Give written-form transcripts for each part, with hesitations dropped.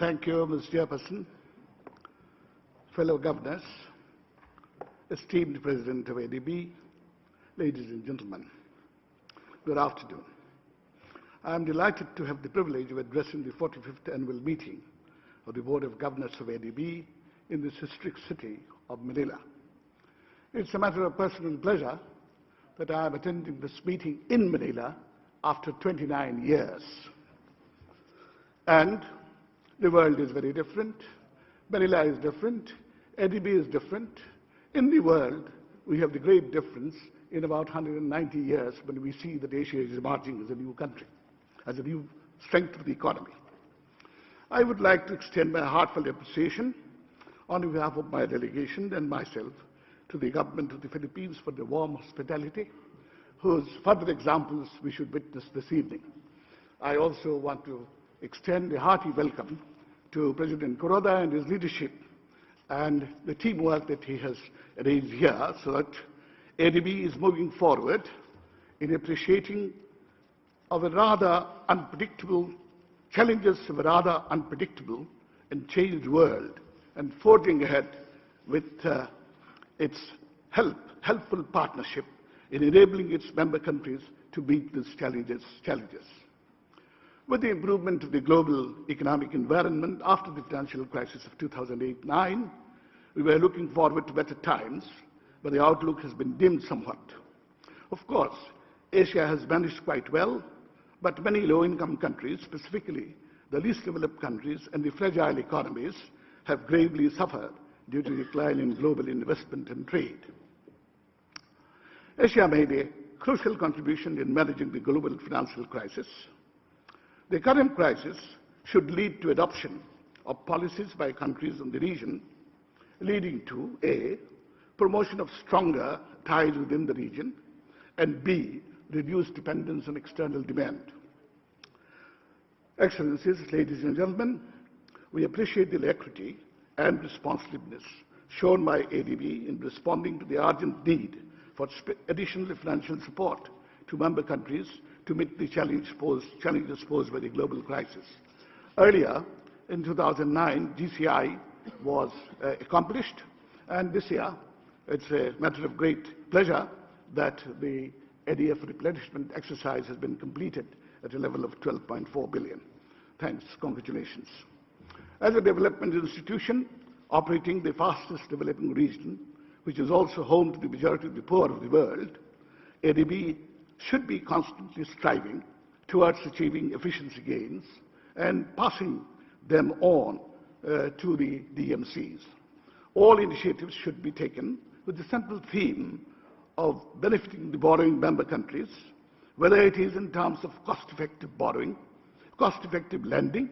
Thank you, Ms. Chairperson, fellow governors, esteemed President of ADB, ladies and gentlemen. Good afternoon. I am delighted to have the privilege of addressing the 45th annual meeting of the Board of Governors of ADB in this historic city of Manila. It's a matter of personal pleasure that I am attending this meeting in Manila after 29 years. And the world is very different. Manila is different. ADB is different. In the world, we have the great difference in about 190 years when we see that Asia is emerging as a new country, as a new strength of the economy. I would like to extend my heartfelt appreciation on behalf of my delegation and myself to the government of the Philippines for the warm hospitality, whose further examples we should witness this evening. I also want to extend a hearty welcome to President Kuroda and his leadership and the teamwork that he has arranged here so that ADB is moving forward in appreciating of a rather unpredictable challenges of a rather unpredictable and changed world and forging ahead with its helpful partnership in enabling its member countries to meet these challenges. With the improvement of the global economic environment after the financial crisis of 2008-9, we were looking forward to better times, but the outlook has been dimmed somewhat. Of course, Asia has managed quite well, but many low-income countries, specifically the least developed countries and the fragile economies, have gravely suffered due to decline in global investment and trade. Asia made a crucial contribution in managing the global financial crisis. The current crisis should lead to adoption of policies by countries in the region, leading to A, promotion of stronger ties within the region, and B, reduced dependence on external demand. Excellencies, ladies and gentlemen, we appreciate the alacrity and responsiveness shown by ADB in responding to the urgent need for additional financial support to member countries to meet the challenges posed by the global crisis. Earlier, in 2009, GCI was accomplished, and this year, it's a matter of great pleasure that the ADF replenishment exercise has been completed at a level of 12.4 billion. Thanks, congratulations. As a development institution operating the fastest developing region, which is also home to the majority of the poor of the world, ADB should be constantly striving towards achieving efficiency gains and passing them on to the DMCs. All initiatives should be taken with the central theme of benefiting the borrowing member countries, whether it is in terms of cost-effective borrowing, cost-effective lending,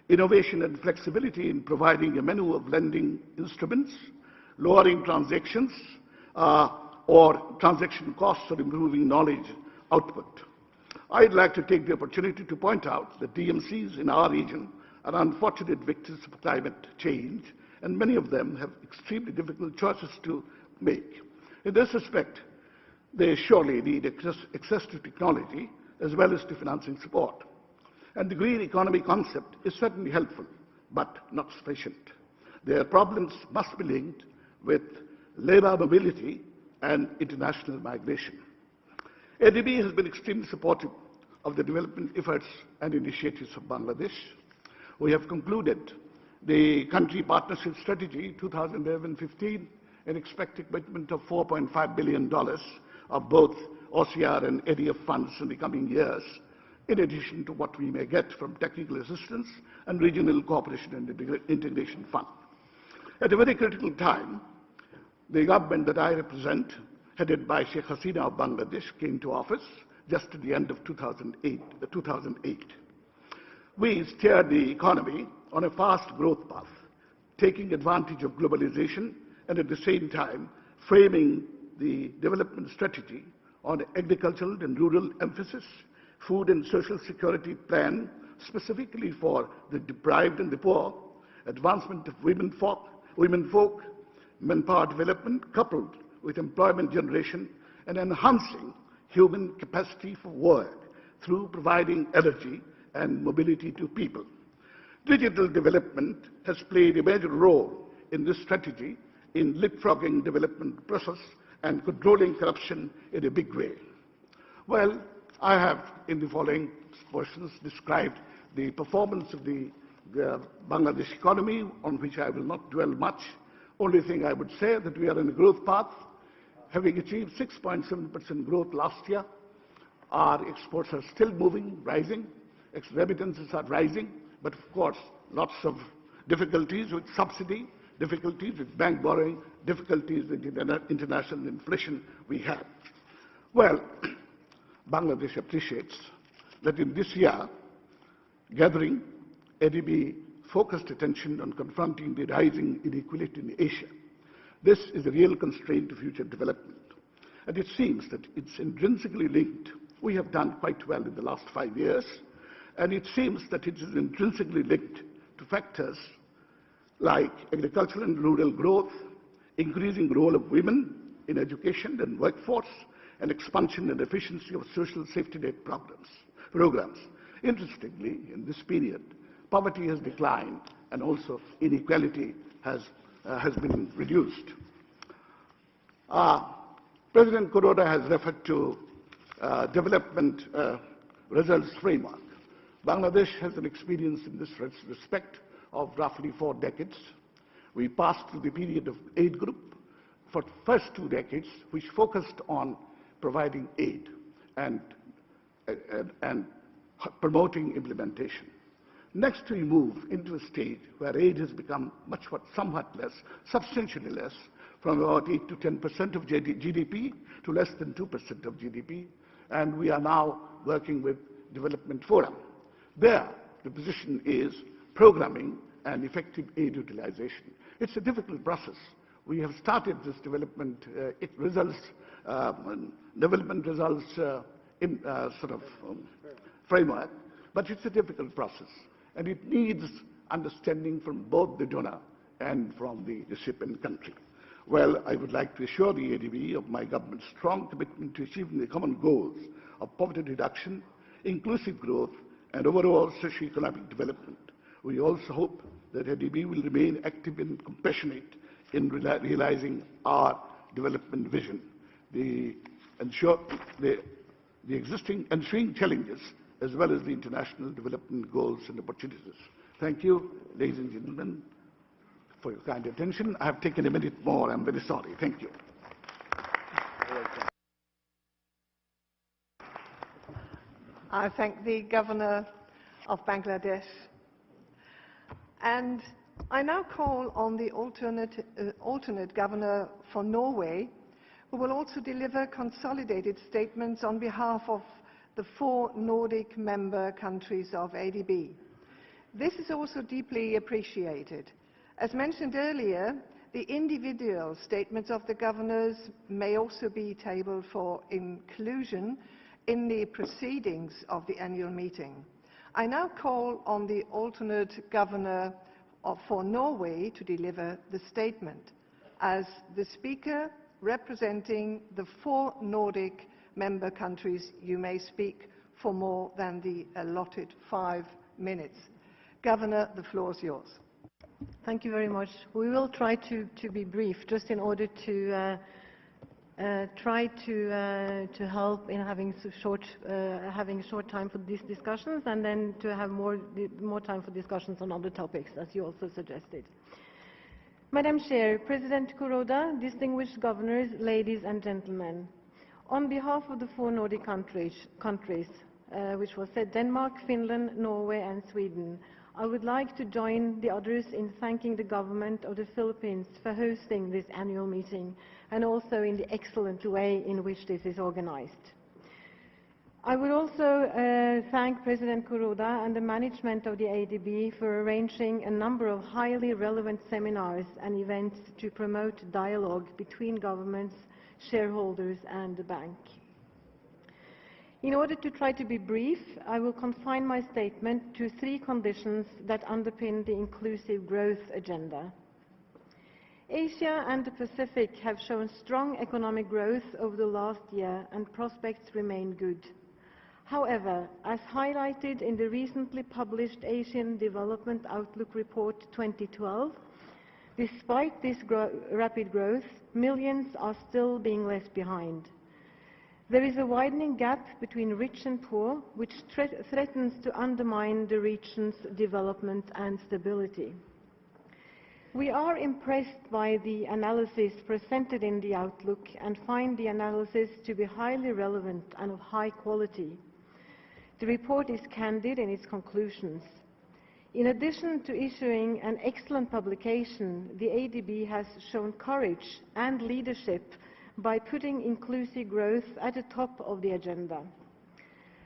innovation and flexibility in providing a menu of lending instruments, lowering transactions or transaction costs, or improving knowledge output. I'd like to take the opportunity to point out that DMCs in our region are unfortunate victims of climate change, and many of them have extremely difficult choices to make. In this respect, they surely need access to technology as well as to financing support. And the green economy concept is certainly helpful, but not sufficient. Their problems must be linked with labor mobility and international migration. ADB has been extremely supportive of the development efforts and initiatives of Bangladesh. We have concluded the country partnership strategy 2011-15 and expect a commitment of $4.5 billion of both OCR and ADF funds in the coming years, in addition to what we may get from technical assistance and regional cooperation and integration fund. At a very critical time, the government that I represent, headed by Sheikh Hasina of Bangladesh, came to office just at the end of 2008. We steered the economy on a fast growth path, taking advantage of globalization and at the same time framing the development strategy on agricultural and rural emphasis, food and social security plan specifically for the deprived and the poor, advancement of women folk, manpower development coupled with employment generation, and enhancing human capacity for work through providing energy and mobility to people. Digital development has played a major role in this strategy in leapfrogging development process and controlling corruption in a big way. Well, I have, in the following portions, described the performance of the Bangladesh economy, on which I will not dwell much. Only thing I would say that we are in a growth path, having achieved 6.7% growth last year. Our exports are still moving, rising. Remittances are rising, but of course, lots of difficulties with subsidy, difficulties with bank borrowing, difficulties with international inflation we have. Well, Bangladesh appreciates that in this year, gathering, ADB focused attention on confronting the rising inequality in Asia. This is a real constraint to future development. And it seems that it's intrinsically linked. We have done quite well in the last 5 years, and it seems that it is intrinsically linked to factors like agricultural and rural growth, increasing role of women in education and workforce, and expansion and efficiency of social safety net programs. Interestingly, in this period, poverty has declined and also inequality has been reduced. President Kuroda has referred to development results framework. Bangladesh has an experience in this respect of roughly 4 decades. We passed through the period of aid group for the first 2 decades, which focused on providing aid and promoting implementation. Next, we move into a stage where aid has become somewhat less, substantially less, from about 8 to 10% of GDP to less than 2% of GDP, and we are now working with Development Forum. There, the position is programming and effective aid utilization. It's a difficult process. We have started this development results framework, but it's a difficult process, and it needs understanding from both the donor and from the recipient country. Well, I would like to assure the ADB of my government's strong commitment to achieving the common goals of poverty reduction, inclusive growth, and overall socio-economic development. We also hope that ADB will remain active and compassionate in realizing our development vision. The existing ensuing challenges as well as the international development goals and opportunities. Thank you, ladies and gentlemen, for your kind attention. I have taken a minute more. I'm very sorry. Thank you. I thank the Governor of Bangladesh. And I now call on the alternate Governor for Norway, who will also deliver consolidated statements on behalf of the 4 Nordic member countries of ADB. This is also deeply appreciated. As mentioned earlier, the individual statements of the governors may also be tabled for inclusion in the proceedings of the annual meeting. I now call on the alternate Governor for Norway to deliver the statement. As the speaker representing the 4 Nordic member countries, you may speak for more than the allotted 5 minutes. Governor, the floor is yours. Thank you very much. We will try to be brief, just in order to try to help in having short time for these discussions, and then to have more time for discussions on other topics, as you also suggested. Madam Chair, President Kuroda, distinguished governors, ladies and gentlemen, on behalf of the 4 Nordic countries, which was said Denmark, Finland, Norway and Sweden, I would like to join the others in thanking the government of the Philippines for hosting this annual meeting, and also in the excellent way in which this is organized. I would also thank President Kuroda and the management of the ADB for arranging a number of highly relevant seminars and events to promote dialogue between governments, shareholders and the bank. In order to try to be brief, I will confine my statement to 3 conditions that underpin the inclusive growth agenda. Asia and the Pacific have shown strong economic growth over the last year, and prospects remain good. However, as highlighted in the recently published Asian Development Outlook Report 2012, despite this rapid growth, millions are still being left behind. There is a widening gap between rich and poor, which threatens to undermine the region's development and stability. We are impressed by the analysis presented in the Outlook and find the analysis to be highly relevant and of high quality. The report is candid in its conclusions. In addition to issuing an excellent publication, the ADB has shown courage and leadership by putting inclusive growth at the top of the agenda.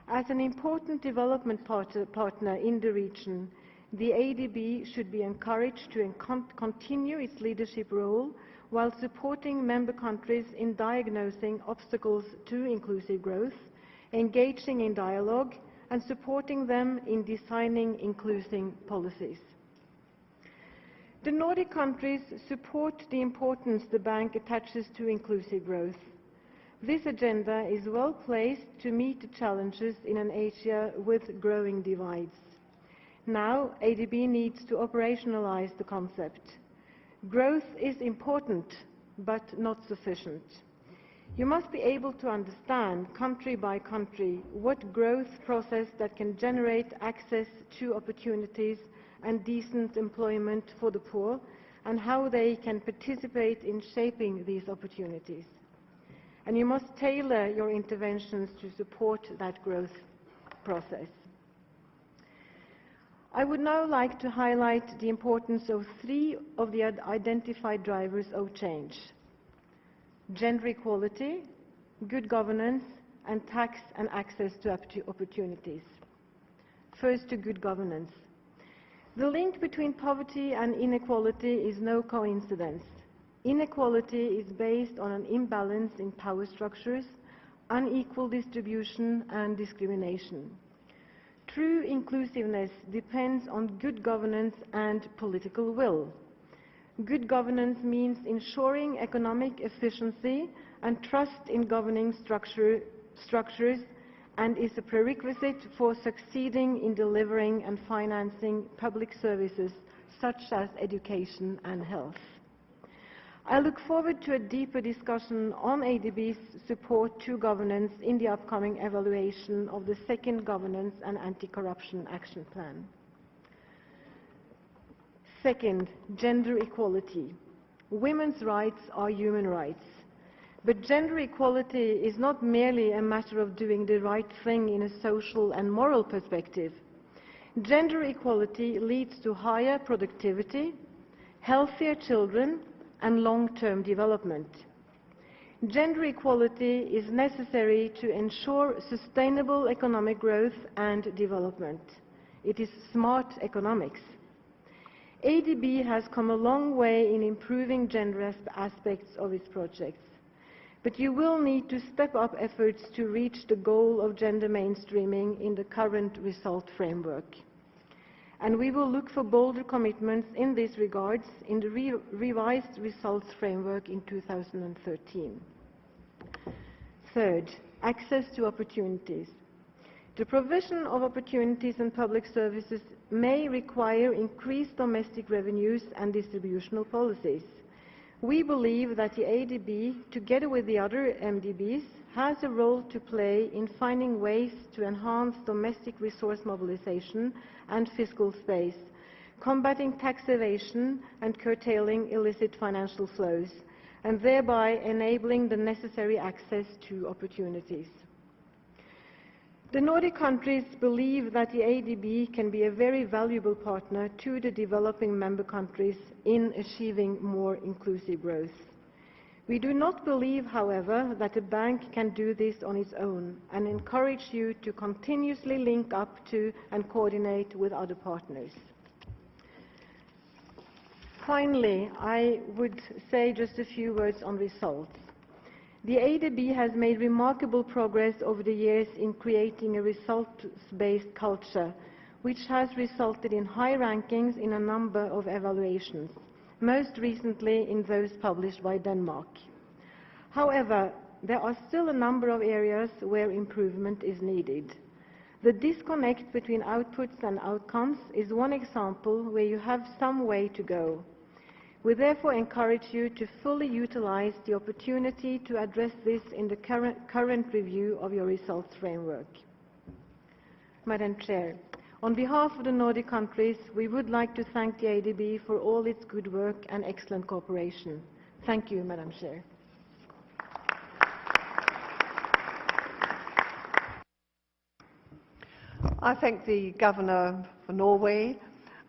As an important development partner in the region, the ADB should be encouraged to continue its leadership role while supporting member countries in diagnosing obstacles to inclusive growth, engaging in dialogue, and supporting them in designing inclusive policies. The Nordic countries support the importance the bank attaches to inclusive growth. This agenda is well placed to meet the challenges in an Asia with growing divides. Now, ADB needs to operationalize the concept. Growth is important, but not sufficient. You must be able to understand, country by country, what growth process that can generate access to opportunities and decent employment for the poor, and how they can participate in shaping these opportunities. And you must tailor your interventions to support that growth process. I would now like to highlight the importance of three of the identified drivers of change: gender equality, good governance, and tax and access to opportunities. First, to good governance. The link between poverty and inequality is no coincidence. Inequality is based on an imbalance in power structures, unequal distribution, and discrimination. True inclusiveness depends on good governance and political will. Good governance means ensuring economic efficiency and trust in governing structures, and is a prerequisite for succeeding in delivering and financing public services such as education and health. I look forward to a deeper discussion on ADB's support to governance in the upcoming evaluation of the second Governance and Anti-Corruption Action Plan. Second, gender equality. Women's rights are human rights. But gender equality is not merely a matter of doing the right thing in a social and moral perspective. Gender equality leads to higher productivity, healthier children, and long-term development. Gender equality is necessary to ensure sustainable economic growth and development. It is smart economics. ADB has come a long way in improving gender aspects of its projects. But you will need to step up efforts to reach the goal of gender mainstreaming in the current result framework. And we will look for bolder commitments in this regard in the revised results framework in 2013. Third, access to opportunities. The provision of opportunities and public services may require increased domestic revenues and distributional policies. We believe that the ADB, together with the other MDBs, has a role to play in finding ways to enhance domestic resource mobilization and fiscal space, combating tax evasion and curtailing illicit financial flows, and thereby enabling the necessary access to opportunities. The Nordic countries believe that the ADB can be a very valuable partner to the developing member countries in achieving more inclusive growth. We do not believe, however, that a bank can do this on its own, and encourage you to continuously link up to and coordinate with other partners. Finally, I would say just a few words on results. The ADB has made remarkable progress over the years in creating a results-based culture, which has resulted in high rankings in a number of evaluations, most recently in those published by Denmark. However, there are still a number of areas where improvement is needed. The disconnect between outputs and outcomes is one example where you have some way to go. We therefore encourage you to fully utilize the opportunity to address this in the current review of your results framework. Madam Chair, on behalf of the Nordic countries, we would like to thank the ADB for all its good work and excellent cooperation. Thank you, Madam Chair. I thank the Governor for Norway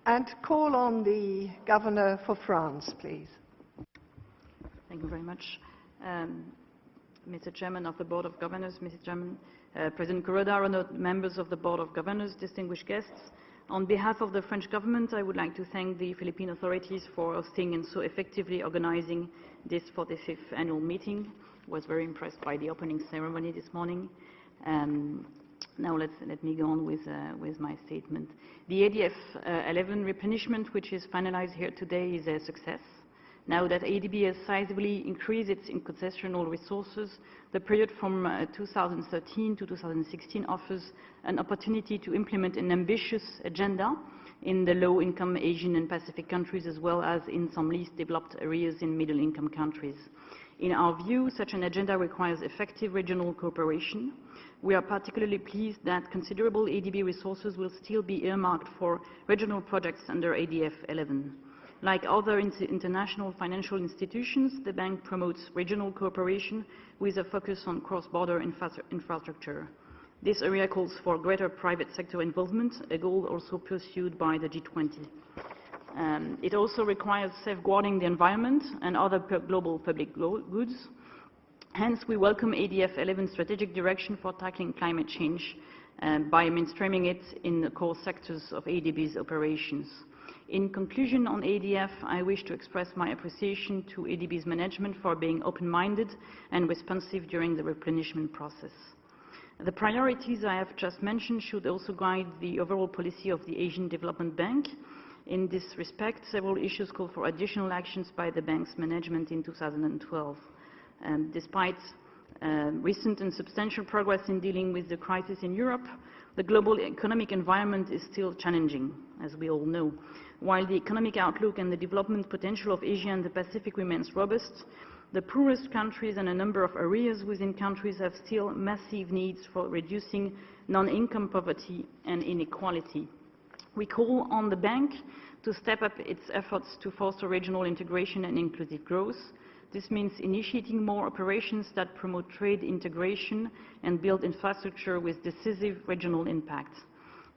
and call on the Governor for France, please. Thank you very much. Mr. Chairman of the Board of Governors, Mr. Chairman, President Kuroda, honored members of the Board of Governors, distinguished guests. On behalf of the French government, I would like to thank the Philippine authorities for hosting and so effectively organizing this 45th annual meeting. I was very impressed by the opening ceremony this morning. Now let me go on with my statement. The ADF 11 replenishment, which is finalized here today, is a success. Now that ADB has sizably increased its concessional resources, the period from 2013 to 2016 offers an opportunity to implement an ambitious agenda in the low-income Asian and Pacific countries, as well as in some least developed areas in middle-income countries. In our view, such an agenda requires effective regional cooperation. We are particularly pleased that considerable ADB resources will still be earmarked for regional projects under ADF 11. Like other international financial institutions, the bank promotes regional cooperation with a focus on cross-border infrastructure. This area calls for greater private sector involvement, a goal also pursued by the G20. It also requires safeguarding the environment and other global public goods. Hence, we welcome ADF 11's strategic direction for tackling climate change by mainstreaming it in the core sectors of ADB's operations. In conclusion on ADF, I wish to express my appreciation to ADB's management for being open-minded and responsive during the replenishment process. The priorities I have just mentioned should also guide the overall policy of the Asian Development Bank. In this respect, several issues call for additional actions by the bank's management in 2012. Despite recent and substantial progress in dealing with the crisis in Europe, the global economic environment is still challenging, as we all know. While the economic outlook and the development potential of Asia and the Pacific remains robust, the poorest countries and a number of areas within countries have still massive needs for reducing non-income poverty and inequality. We call on the bank to step up its efforts to foster regional integration and inclusive growth. This means initiating more operations that promote trade integration and build infrastructure with decisive regional impact.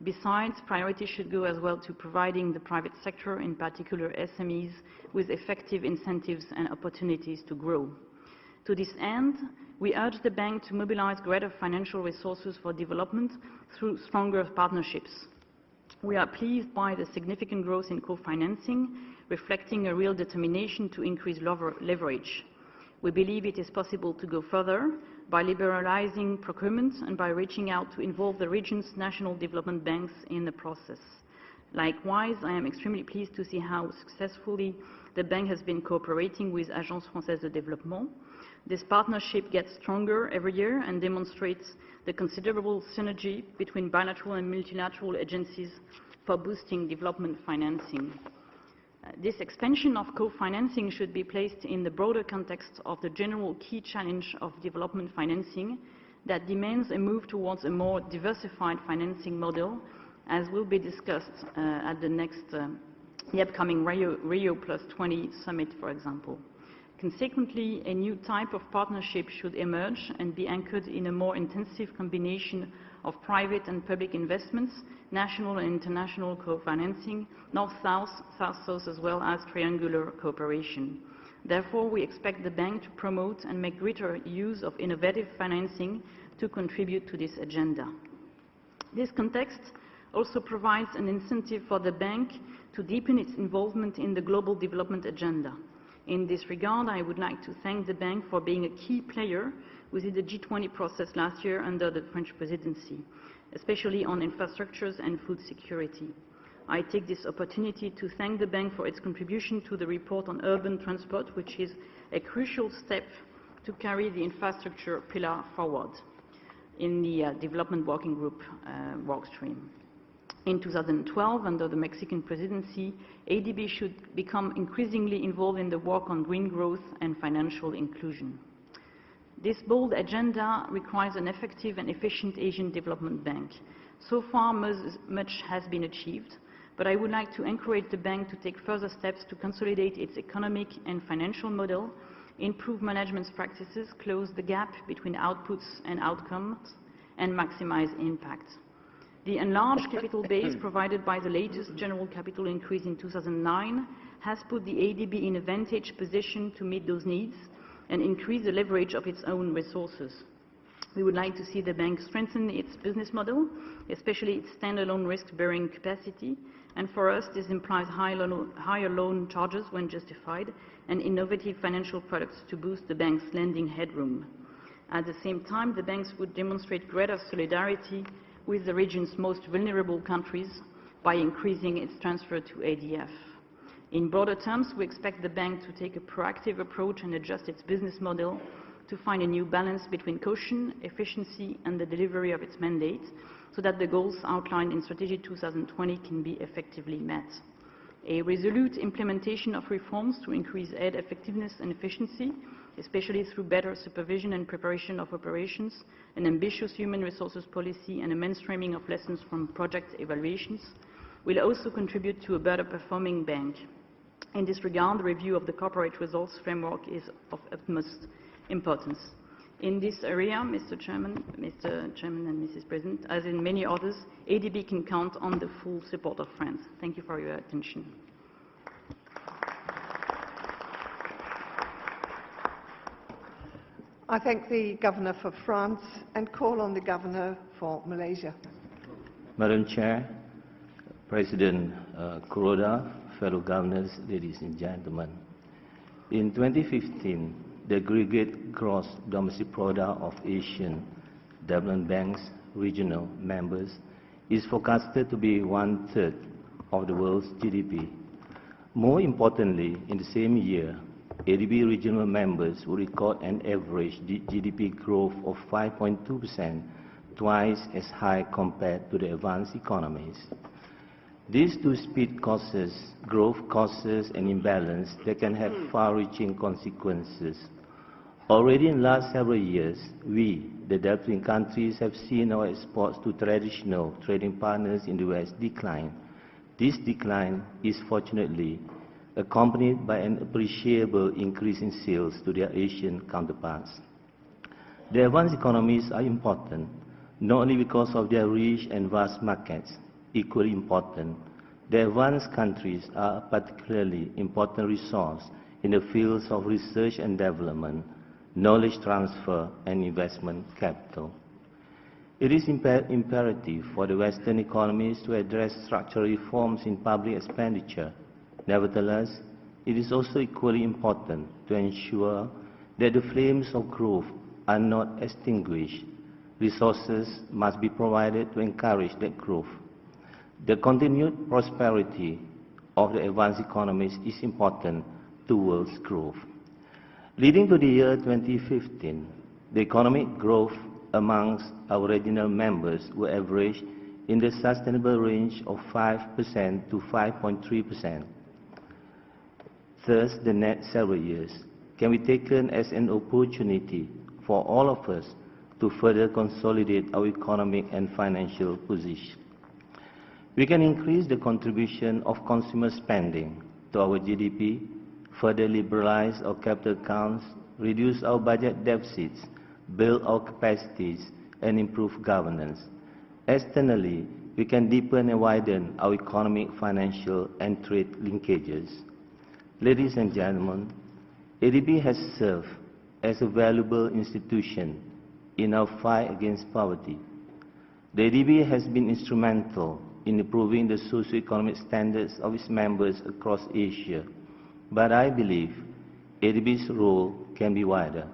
Besides, priority should go as well to providing the private sector, in particular SMEs, with effective incentives and opportunities to grow. To this end, we urge the bank to mobilize greater financial resources for development through stronger partnerships. We are pleased by the significant growth in co-financing, reflecting a real determination to increase leverage. We believe it is possible to go further by liberalizing procurement and by reaching out to involve the region's national development banks in the process. Likewise, I am extremely pleased to see how successfully the bank has been cooperating with Agence Française de Développement. This partnership gets stronger every year and demonstrates the considerable synergy between bilateral and multilateral agencies for boosting development financing. This expansion of co-financing should be placed in the broader context of the general key challenge of development financing that demands a move towards a more diversified financing model, as will be discussed at the upcoming Rio +20 summit, for example. Consequently, a new type of partnership should emerge and be anchored in a more intensive combination of private and public investments, national and international co-financing, North-South, South-South, as well as triangular cooperation. Therefore, we expect the bank to promote and make greater use of innovative financing to contribute to this agenda. This context also provides an incentive for the bank to deepen its involvement in the global development agenda. In this regard, I would like to thank the bank for being a key player within the G20 process last year under the French presidency, especially on infrastructures and food security. I take this opportunity to thank the bank for its contribution to the report on urban transport, which is a crucial step to carry the infrastructure pillar forward. in the Development Working Group workstream. In 2012, under the Mexican presidency, ADB should become increasingly involved in the work on green growth and financial inclusion. This bold agenda requires an effective and efficient Asian Development Bank. So far, much has been achieved, but I would like to encourage the bank to take further steps to consolidate its economic and financial model, improve management practices, close the gap between outputs and outcomes, and maximize impact. The enlarged capital base provided by the latest general capital increase in 2009 has put the ADB in a vantage position to meet those needs and increase the leverage of its own resources. We would like to see the bank strengthen its business model, especially its standalone risk-bearing capacity, and for us this implies higher loan charges when justified and innovative financial products to boost the bank's lending headroom. At the same time, the banks would demonstrate greater solidarity with the region's most vulnerable countries by increasing its transfer to ADF. In broader terms, we expect the bank to take a proactive approach and adjust its business model to find a new balance between caution, efficiency, and the delivery of its mandate, so that the goals outlined in Strategy 2020 can be effectively met. A resolute implementation of reforms to increase aid effectiveness and efficiency, especially through better supervision and preparation of operations, an ambitious human resources policy, and a mainstreaming of lessons from project evaluations, will also contribute to a better performing bank. In this regard, the review of the corporate results framework is of utmost importance. In this area, Mr. Chairman and Mrs. President, as in many others, ADB can count on the full support of France. Thank you for your attention. I thank the Governor for France and call on the Governor for Malaysia. Madam Chair, President Kuroda, fellow governors, ladies and gentlemen. In 2015, the aggregate gross domestic product of Asian Development Bank's regional members is forecasted to be 1/3 of the world's GDP. More importantly, in the same year, ADB regional members will record an average GDP growth of 5.2%, twice as high compared to the advanced economies. These two speed causes growth causes an imbalance that can have far-reaching consequences. Already in the last several years, we, the developing countries, have seen our exports to traditional trading partners in the West decline. This decline is fortunately accompanied by an appreciable increase in sales to their Asian counterparts. The advanced economies are important, not only because of their rich and vast markets. Equally important, the advanced countries are a particularly important resource in the fields of research and development, knowledge transfer, and investment capital. It is imperative for the Western economies to address structural reforms in public expenditure. Nevertheless, it is also equally important to ensure that the flames of growth are not extinguished. Resources must be provided to encourage that growth. The continued prosperity of the advanced economies is important towards growth. Leading to the year 2015, the economic growth amongst our regional members will average in the sustainable range of 5% to 5.3%. Thus, the next several years can be taken as an opportunity for all of us to further consolidate our economic and financial position. We can increase the contribution of consumer spending to our GDP, further liberalize our capital accounts, reduce our budget deficits, build our capacities, and improve governance. Externally, we can deepen and widen our economic, financial, and trade linkages. Ladies and gentlemen, ADB has served as a valuable institution in our fight against poverty. The ADB has been instrumental in improving the socio-economic standards of its members across Asia, but I believe ADB's role can be wider.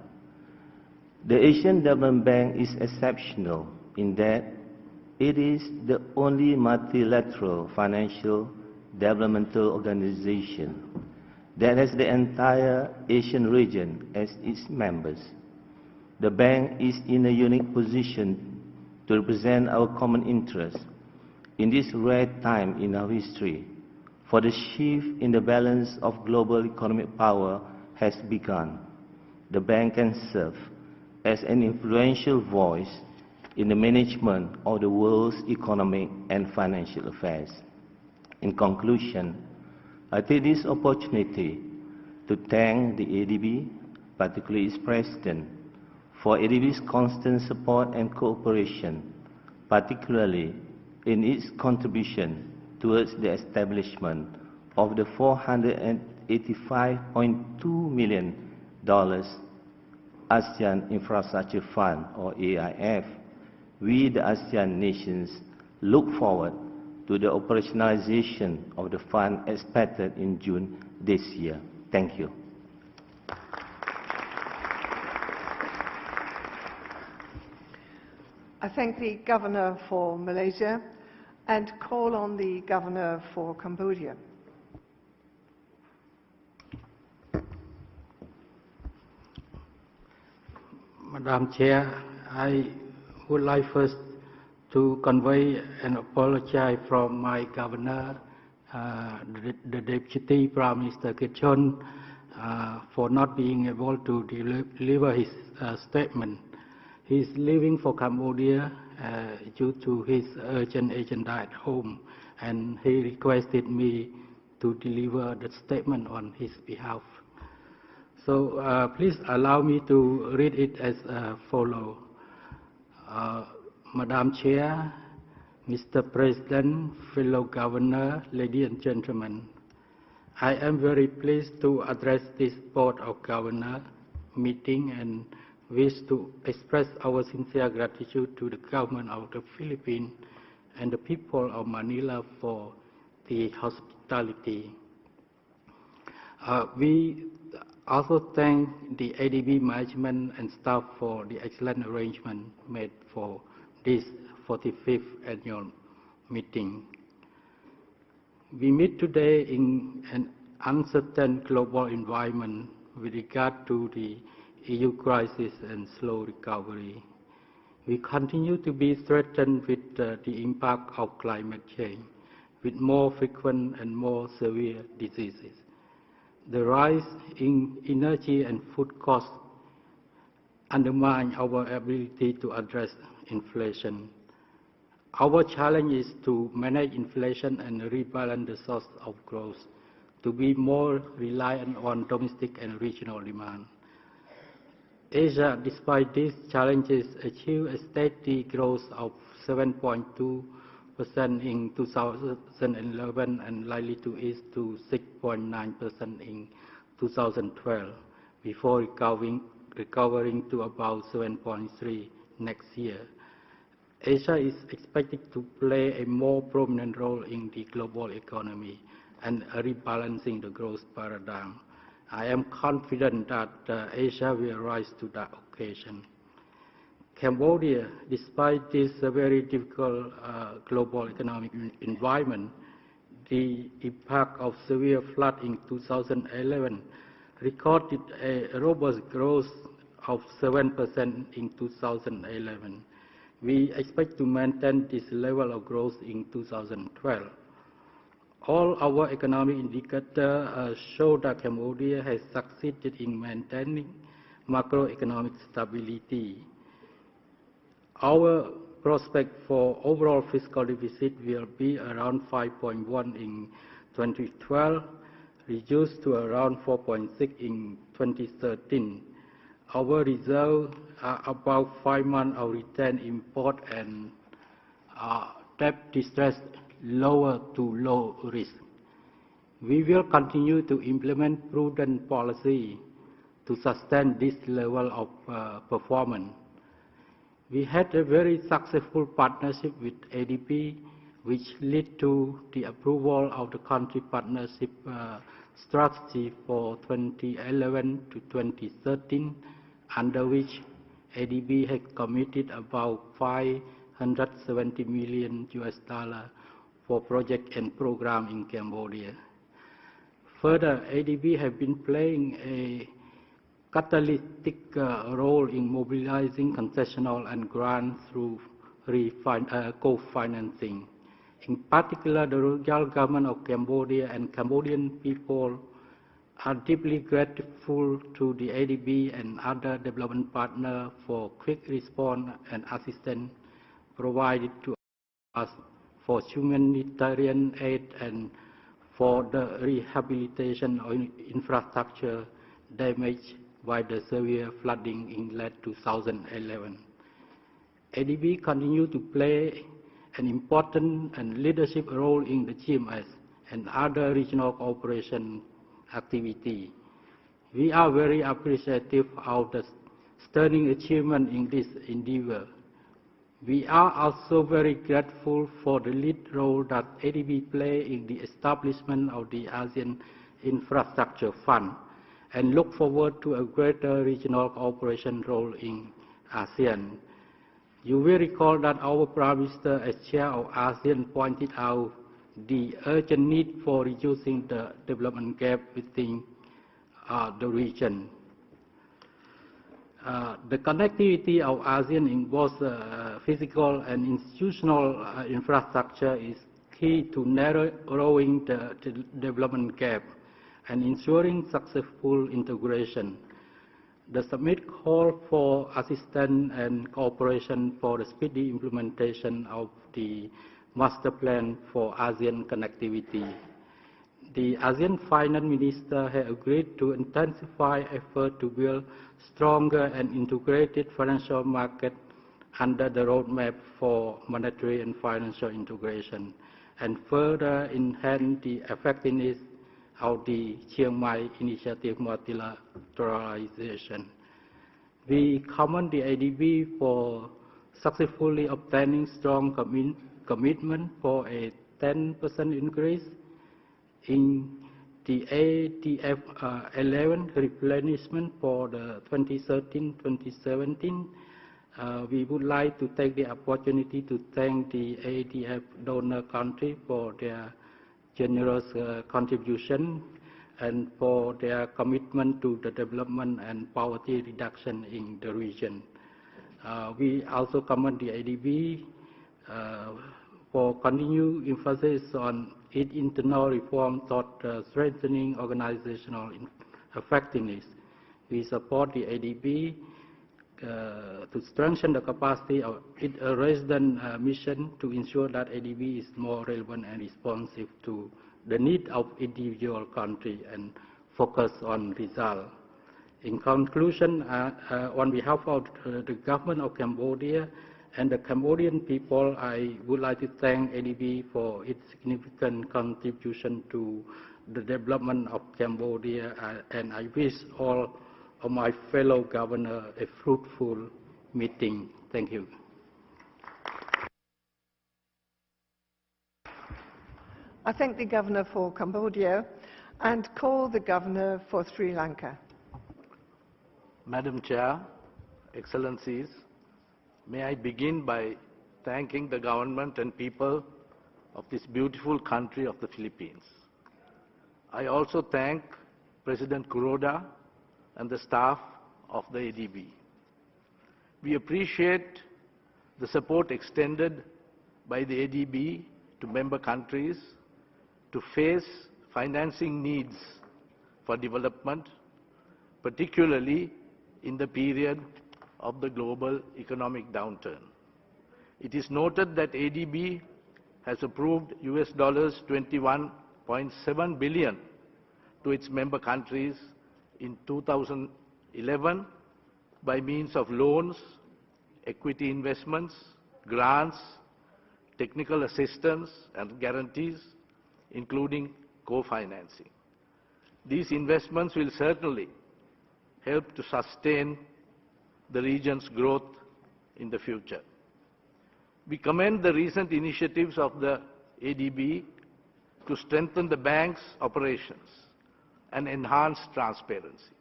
The Asian Development Bank is exceptional in that it is the only multilateral financial developmental organization that has the entire Asian region as its members. The bank is in a unique position to represent our common interests in this rare time in our history, for the shift in the balance of global economic power has begun. The bank can serve as an influential voice in the management of the world's economic and financial affairs. In conclusion, I take this opportunity to thank the ADB, particularly its President, for ADB's constant support and cooperation, particularly in its contribution towards the establishment of the $485.2 million ASEAN Infrastructure Fund, or AIF. We, the ASEAN nations, look forward to the operationalization of the fund expected in June this year. Thank you. I thank the Governor for Malaysia and call on the Governor for Cambodia. Madam Chair, I would like first to convey an apology from my Governor, the Deputy Prime Minister Kitchon, for not being able to deliver his statement. He is leaving for Cambodia due to his urgent agenda at home, and he requested me to deliver the statement on his behalf. So please allow me to read it as follows. Madam Chair, Mr. President, fellow Governor, ladies and gentlemen, I am very pleased to address this Board of Governors meeting and wish to express our sincere gratitude to the government of the Philippines and the people of Manila for the hospitality. We also thank the ADB management and staff for the excellent arrangement made for this 45th annual meeting. We meet today in an uncertain global environment with regard to the EU crisis and slow recovery. We continue to be threatened with the impact of climate change, with more frequent and more severe diseases. The rise in energy and food costs undermine our ability to address inflation. Our challenge is to manage inflation and rebalance the source of growth, to be more reliant on domestic and regional demand. Asia, despite these challenges, achieved a steady growth of 7.2% in 2011 and likely to ease to 6.9% in 2012, before recovering to about 7.3% next year. Asia is expected to play a more prominent role in the global economy and rebalancing the growth paradigm. I am confident that Asia will rise to that occasion. Cambodia, despite this very difficult global economic environment, the impact of severe flood in 2011 recorded a robust growth of 7% in 2011. We expect to maintain this level of growth in 2012. All our economic indicators show that Cambodia has succeeded in maintaining macroeconomic stability. Our prospect for overall fiscal deficit will be around 5.1 in 2012, reduced to around 4.6 in 2013. Our reserves are about 5 months of retained import and debt distress lower to low risk. We will continue to implement prudent policy to sustain this level of performance. We had a very successful partnership with ADB, which led to the approval of the country partnership strategy for 2011 to 2013, under which ADB has committed about $570 million for project and program in Cambodia. Further, ADB has been playing a catalytic role in mobilizing concessional and grants through co-financing. In particular, the royal government of Cambodia and Cambodian people are deeply grateful to the ADB and other development partners for quick response and assistance provided to us for humanitarian aid and for the rehabilitation of infrastructure damaged by the severe flooding in late 2011. ADB continues to play an important and leadership role in the GMS and other regional cooperation activity. We are very appreciative of the sterling achievement in this endeavor. We are also very grateful for the lead role that ADB plays in the establishment of the ASEAN Infrastructure Fund and look forward to a greater regional cooperation role in ASEAN. You will recall that our Prime Minister, as Chair of ASEAN, pointed out the urgent need for reducing the development gap within the region. The connectivity of ASEAN in both physical and institutional infrastructure is key to narrowing the development gap and ensuring successful integration. The summit called for assistance and cooperation for the speedy implementation of the Master Plan for ASEAN Connectivity. The ASEAN Finance Minister has agreed to intensify efforts to build stronger and integrated financial market under the roadmap for monetary and financial integration, and further enhance the effectiveness of the Chiang Mai Initiative multilateralization. We commend the ADB for successfully obtaining strong commitment for a 10% increase in the ADF 11 replenishment for the 2013-2017. We would like to take the opportunity to thank the ADF donor country for their generous contribution and for their commitment to the development and poverty reduction in the region. We also commend the ADB for continued emphasis on its internal reform toward strengthening organizational effectiveness. We support the ADB to strengthen the capacity of its resident mission to ensure that ADB is more relevant and responsive to the need of individual country and focus on results. In conclusion, on behalf of the government of Cambodia and the Cambodian people, I would like to thank ADB for its significant contribution to the development of Cambodia, and I wish all of my fellow governors a fruitful meeting. Thank you. I thank the Governor for Cambodia and call the Governor for Sri Lanka. Madam Chair, Excellencies, may I begin by thanking the government and people of this beautiful country of the Philippines. I also thank President Kuroda and the staff of the ADB. We appreciate the support extended by the ADB to member countries to face financing needs for development, particularly in the period of the global economic downturn. It is noted that ADB has approved US $21.7 billion to its member countries in 2011 by means of loans, equity investments, grants, technical assistance and guarantees, including co-financing. These investments will certainly help to sustain the region's growth in the future. We commend the recent initiatives of the ADB to strengthen the bank's operations and enhance transparency.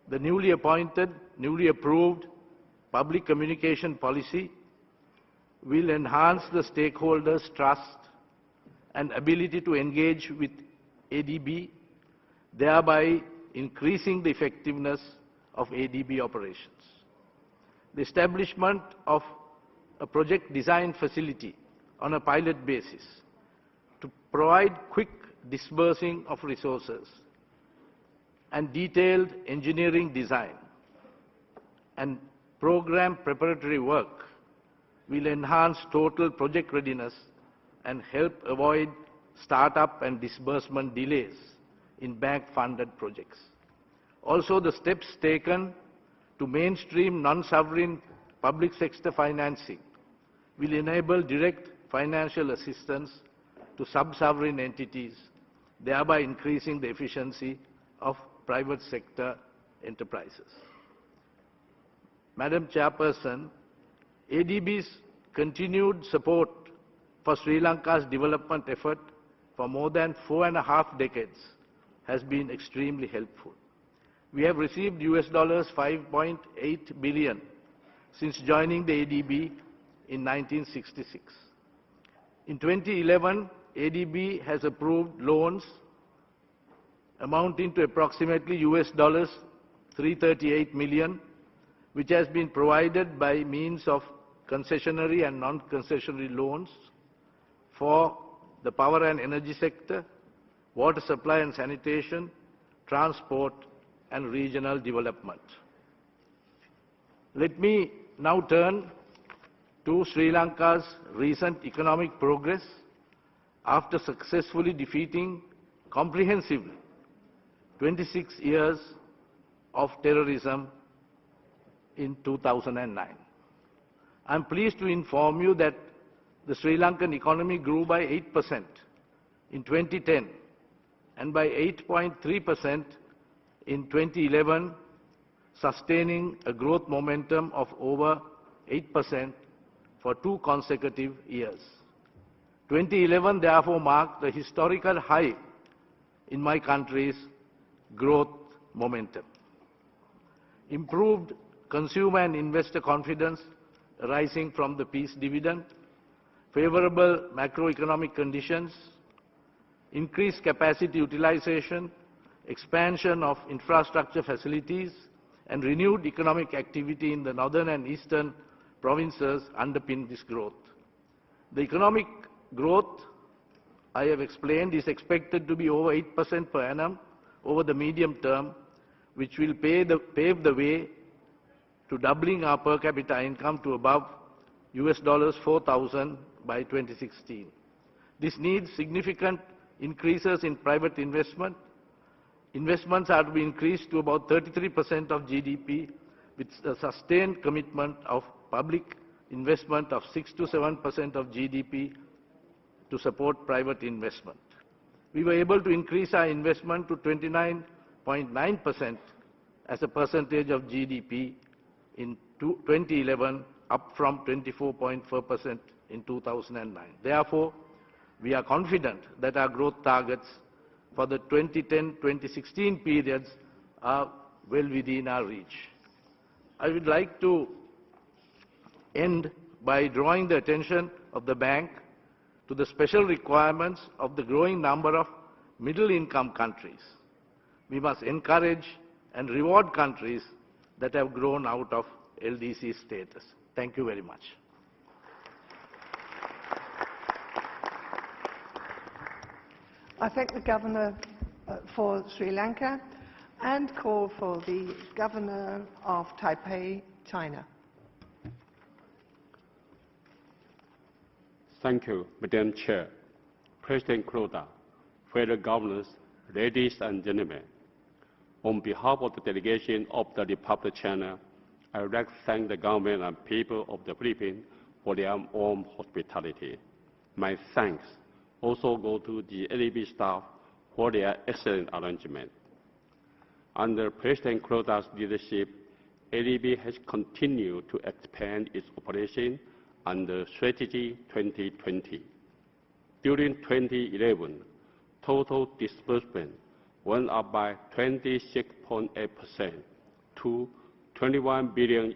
The newly approved public communication policy will enhance the stakeholders' trust and ability to engage with ADB, thereby increasing the effectiveness of ADB operations. The establishment of a project design facility on a pilot basis to provide quick disbursing of resources and detailed engineering design and program preparatory work will enhance total project readiness and help avoid startup and disbursement delays in bank-funded projects. Also, the steps taken to mainstream non-sovereign public sector financing will enable direct financial assistance to sub-sovereign entities, thereby increasing the efficiency of private sector enterprises. Madam Chairperson, ADB's continued support for Sri Lanka's development effort for more than 4.5 decades has been extremely helpful. We have received $5.8 billion since joining the ADB in 1966. In 2011, ADB has approved loans amounting to approximately $338 million, which has been provided by means of concessionary and non-concessionary loans for the power and energy sector, water supply and sanitation, transport, and regional development. Let me now turn to Sri Lanka's recent economic progress after successfully defeating comprehensively 26 years of terrorism in 2009. I am pleased to inform you that the Sri Lankan economy grew by 8% in 2010 and by 8.3% in 2011, sustaining a growth momentum of over 8% for 2 consecutive years. 2011 therefore marked a historical high in my country's growth momentum. Improved consumer and investor confidence arising from the peace dividend, favorable macroeconomic conditions, increased capacity utilization, expansion of infrastructure facilities, and renewed economic activity in the northern and eastern provinces underpin this growth. The economic growth, I have explained, is expected to be over 8% per annum over the medium term, which will pave the way to doubling our per capita income to above $4,000 by 2016. This needs significant increases in private investment. Investments are to be increased to about 33% of GDP, with a sustained commitment of public investment of 6 to 7% of GDP to support private investment. We were able to increase our investment to 29.9% as a percentage of GDP in 2011, up from 24.4% in 2009. Therefore, we are confident that our growth targets for the 2010-2016 periods are well within our reach. I would like to end by drawing the attention of the bank to the special requirements of the growing number of middle-income countries. We must encourage and reward countries that have grown out of LDC status. Thank you very much. I thank the Governor for Sri Lanka and call for the Governor of Taipei, China. Thank you, Madam Chair, President Kuroda, fellow governors, ladies and gentlemen. On behalf of the delegation of the Republic of China, I would like to thank the government and people of the Philippines for their warm hospitality. My thanks also go to the ADB staff for their excellent arrangement. Under President Kuroda's leadership, ADB has continued to expand its operation under Strategy 2020. During 2011, total disbursement went up by 26.8% to $21 billion.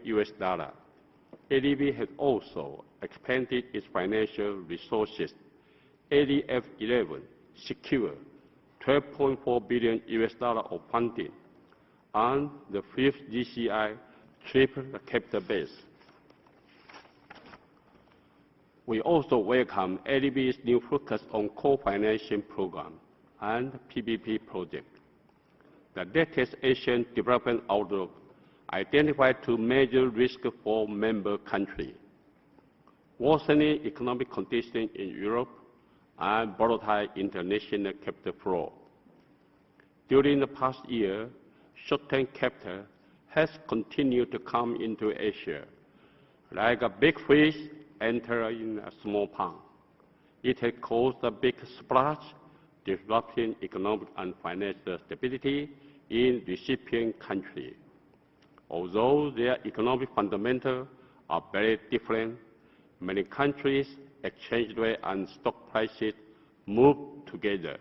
ADB has also expanded its financial resources. ADF 11 secured $12.4 billion of funding, and the 5th GCI tripled the capital base. We also welcome ADB's new focus on co-financing program and PPP project. The latest Asian Development Outlook identified two major risks for member countries: worsening economic conditions in Europe and volatile international capital flow. During the past year, short-term capital has continued to come into Asia. Like a big fish entering a small pond, it has caused a big splash, disrupting economic and financial stability in recipient countries. Although their economic fundamentals are very different, many countries' exchange rate and stock prices move together.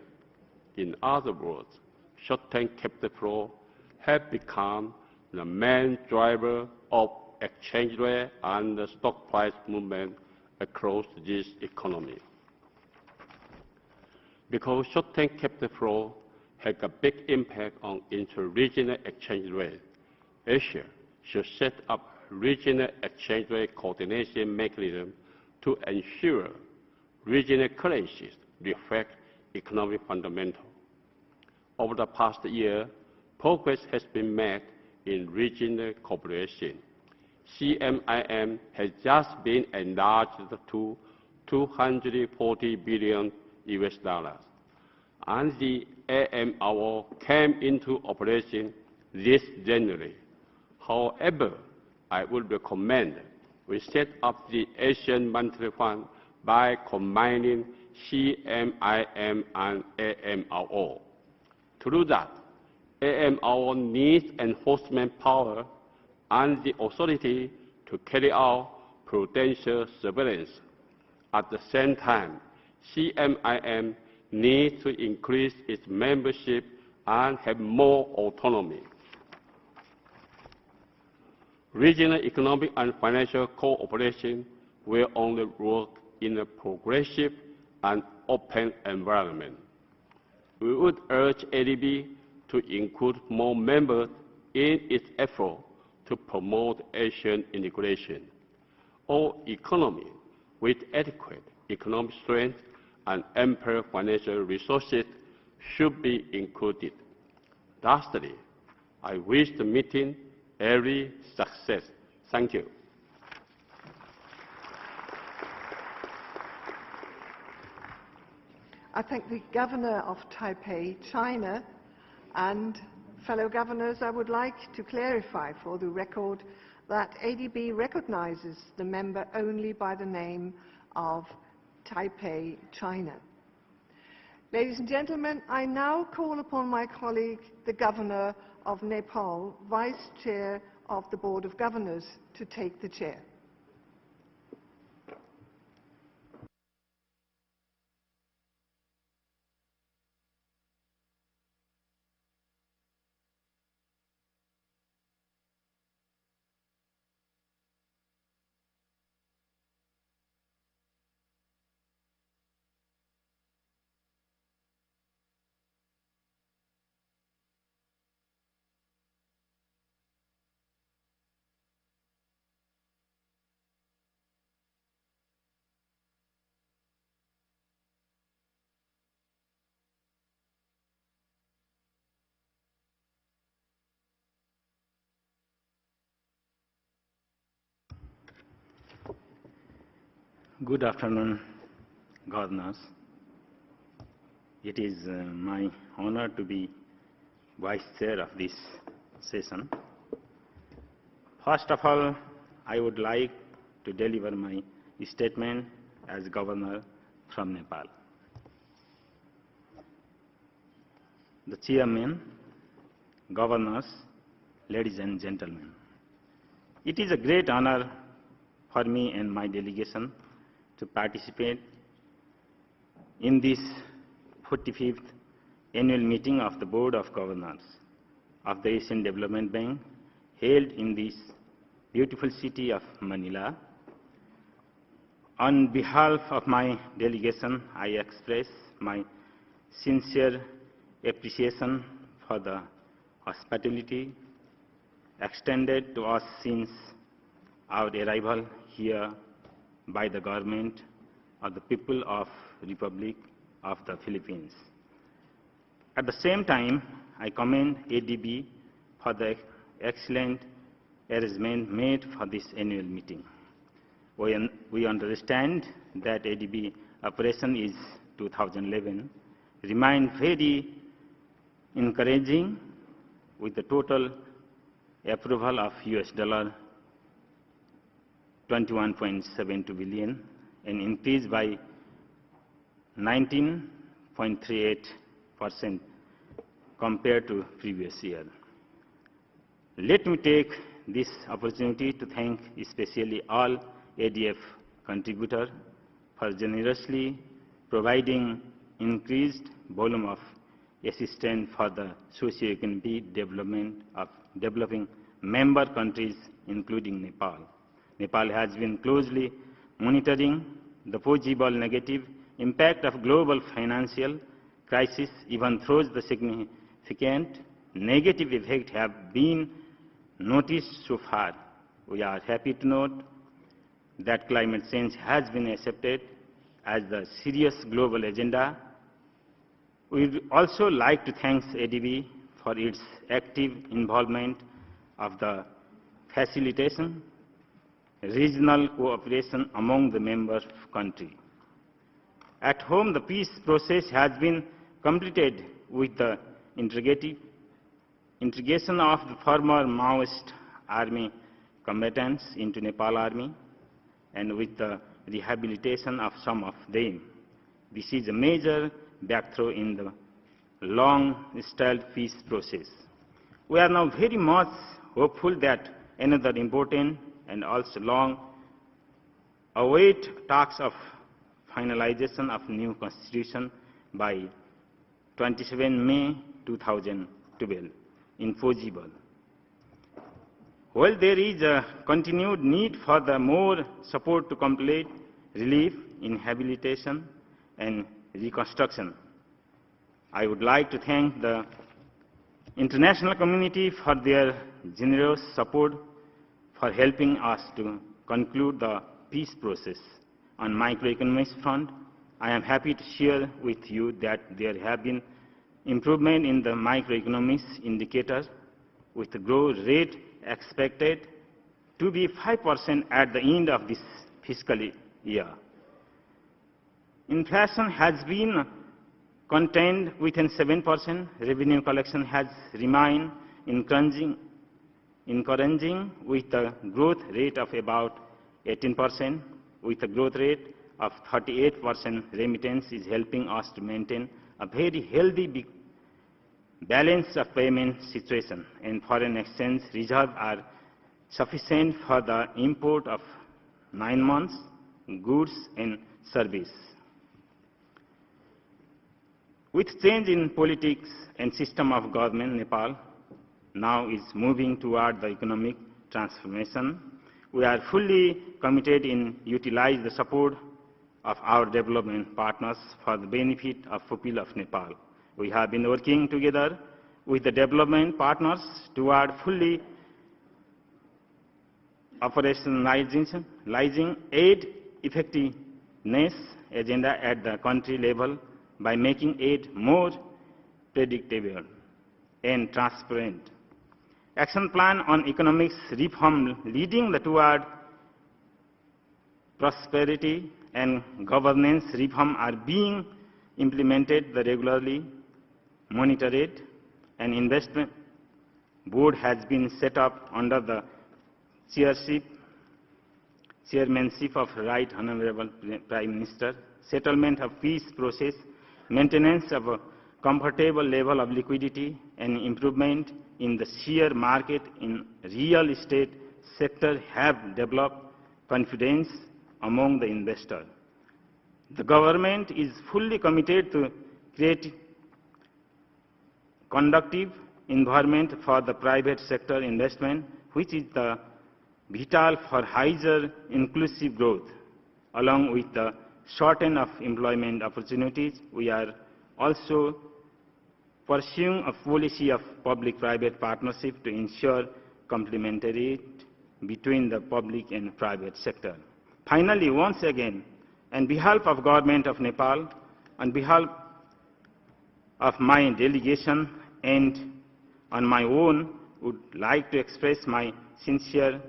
In other words, short-term capital flow have become the main driver of exchange rate and the stock price movement across this economy. Because short-term capital flow has a big impact on inter-regional exchange rate, Asia should set up regional exchange rate coordination mechanism to ensure regional currencies reflect economic fundamentals. Over the past year, progress has been made in regional cooperation. CMIM has just been enlarged to $240 billion, and the AMRO came into operation this January. However, I would recommend we set up the Asian Monetary Fund by combining CMIM and AMRO. To do that, AMRO needs enforcement power and the authority to carry out prudential surveillance. At the same time, CMIM needs to increase its membership and have more autonomy. Regional economic and financial cooperation will only work in a progressive and open environment. We would urge ADB to include more members in its effort to promote Asian integration. All economies with adequate economic strength and ample financial resources should be included. Lastly, I wish the meeting every success. Thank you. I thank the Governor of Taipei, China, and fellow governors. I would like to clarify for the record that ADB recognizes the member only by the name of Taipei, China. Ladies and gentlemen, I now call upon my colleague, the Governor of Nepal, Vice Chair of the Board of Governors, to take the chair. Good afternoon, governors. It is my honor to be vice chair of this session. First of all, I would like to deliver my statement as governor from Nepal. The chairman, governors, ladies and gentlemen, it is a great honor for me and my delegation to participate in this 45th annual meeting of the Board of Governors of the Asian Development Bank, held in this beautiful city of Manila. On behalf of my delegation, I express my sincere appreciation for the hospitality extended to us since our arrival here by the government of the people of Republic of the Philippines. At the same time, I commend ADB for the excellent arrangement made for this annual meeting. We understand that ADB operation is 2011 remained very encouraging, with the total approval of $21.72 billion, an increase by 19.38% compared to previous year. Let me take this opportunity to thank especially all ADF contributors for generously providing increased volume of assistance for the socio-economic development of developing member countries, including Nepal. Nepal has been closely monitoring the possible negative impact of global financial crisis, even though the significant negative effects have been noticed so far. We are happy to note that climate change has been accepted as the serious global agenda. We would also like to thank ADB for its active involvement of the facilitation, regional cooperation among the member countries. At home, the peace process has been completed with the integration of the former Maoist army combatants into Nepal Army and with the rehabilitation of some of them. This is a major breakthrough in the long-stalled peace process. We are now very much hopeful that another important and also long-awaited talks of finalization of new constitution by 27 May 2012 in possible. While there is a continued need for the more support to complete relief, rehabilitation, and reconstruction, I would like to thank the international community for their generous support for helping us to conclude the peace process. On microeconomics front, I am happy to share with you that there have been improvement in the microeconomics indicators, with the growth rate expected to be 5% at the end of this fiscal year. Inflation has been contained within 7%. Revenue collection has remained encouraging with a growth rate of about 18%. With a growth rate of 38%, remittance is helping us to maintain a very healthy balance of payment situation, and foreign exchange reserves are sufficient for the import of 9 months goods and service. With change in politics and system of government, Nepal now is moving toward the economic transformation. We are fully committed in utilizing the support of our development partners for the benefit of people of Nepal. We have been working together with the development partners toward fully operationalizing aid effectiveness agenda at the country level by making aid more predictable and transparent. Action plan on economics reform leading toward prosperity and governance reform are being implemented regularly, monitored, and investment board has been set up under the chairmanship of Right Honorable Prime Minister. Settlement of peace process, maintenance of a comfortable level of liquidity, and improvement in the share market in real estate sector have developed confidence among the investors. The government is fully committed to create conducive environment for the private sector investment, which is the vital for higher inclusive growth. Along with the shortening of employment opportunities, we are also pursuing a policy of public-private partnership to ensure complementarity between the public and private sector. Finally, once again, On behalf of Government of Nepal, on behalf of my delegation and on my own, would like to express my sincere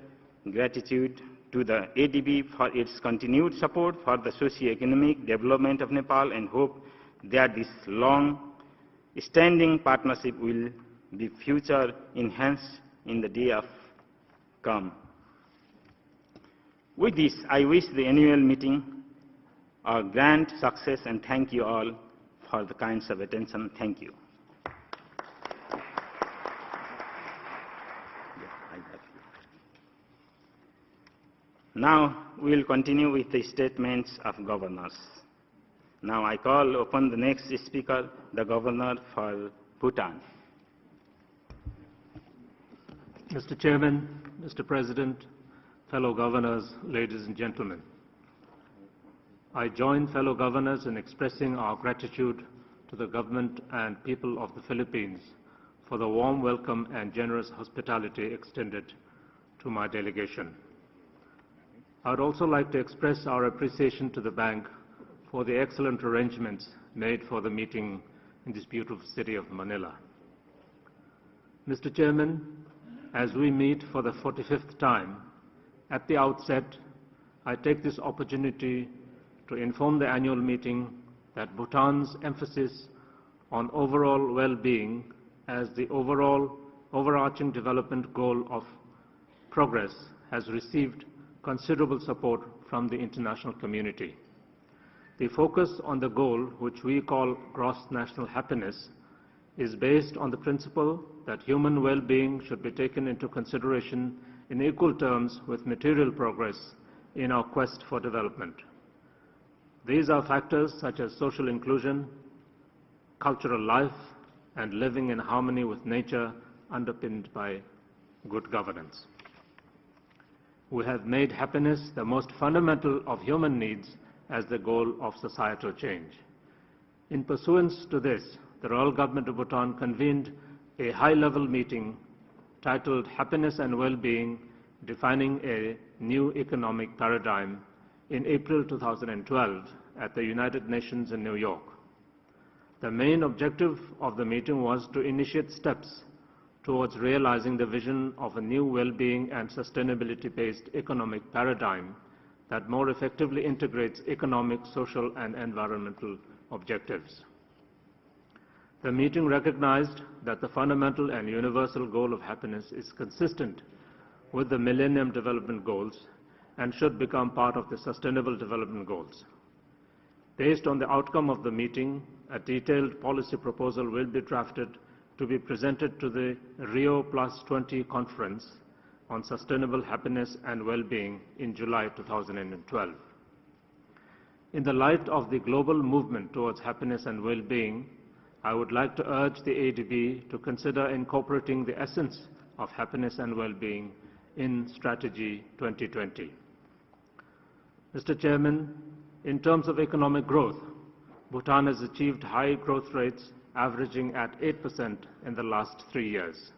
gratitude to the ADB for its continued support for the socio-economic development of Nepal, and hope that this long-standing partnership will be future enhanced in the day of come. With this, I wish the annual meeting a grand success, and thank you all for the kinds of attention. Thank you. Now we will continue with the statements of governors. Now I call upon the next speaker, the Governor for Bhutan. Mr. Chairman, Mr. President, fellow governors, ladies and gentlemen. I join fellow governors in expressing our gratitude to the government and people of the Philippines for the warm welcome and generous hospitality extended to my delegation. I would also like to express our appreciation to the Bank for the excellent arrangements made for the meeting in this beautiful city of Manila. Mr. Chairman, as we meet for the 45th time, at the outset, I take this opportunity to inform the annual meeting that Bhutan's emphasis on overall well-being as the overarching development goal of progress has received considerable support from the international community. The focus on the goal, which we call gross national happiness, is based on the principle that human well-being should be taken into consideration in equal terms with material progress in our quest for development. These are factors such as social inclusion, cultural life, and living in harmony with nature, underpinned by good governance. We have made happiness the most fundamental of human needs as the goal of societal change. In pursuance to this, the Royal Government of Bhutan convened a high-level meeting titled Happiness and Well-being, Defining a New Economic Paradigm in April 2012 at the United Nations in New York. The main objective of the meeting was to initiate steps towards realizing the vision of a new well-being and sustainability-based economic paradigm that more effectively integrates economic, social, and environmental objectives. The meeting recognized that the fundamental and universal goal of happiness is consistent with the Millennium Development Goals and should become part of the Sustainable Development Goals. Based on the outcome of the meeting, a detailed policy proposal will be drafted to be presented to the Rio +20 conference on sustainable happiness and well-being in July 2012. In the light of the global movement towards happiness and well-being, I would like to urge the ADB to consider incorporating the essence of happiness and well-being in Strategy 2020. Mr. Chairman, in terms of economic growth, Bhutan has achieved high growth rates averaging at 8% in the last 3 years.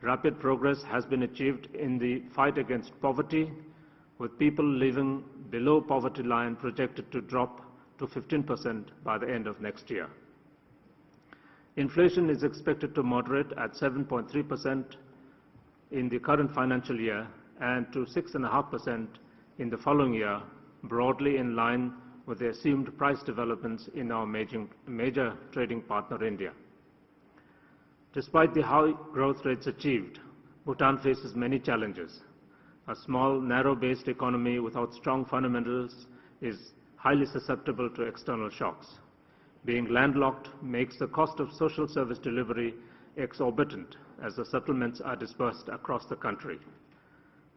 Rapid progress has been achieved in the fight against poverty, with people living below poverty line projected to drop to 15% by the end of next year. Inflation is expected to moderate at 7.3% in the current financial year and to 6.5% in the following year, broadly in line with the assumed price developments in our major trading partner, India. Despite the high growth rates achieved, Bhutan faces many challenges. A small, narrow-based economy without strong fundamentals is highly susceptible to external shocks. Being landlocked makes the cost of social service delivery exorbitant as the settlements are dispersed across the country.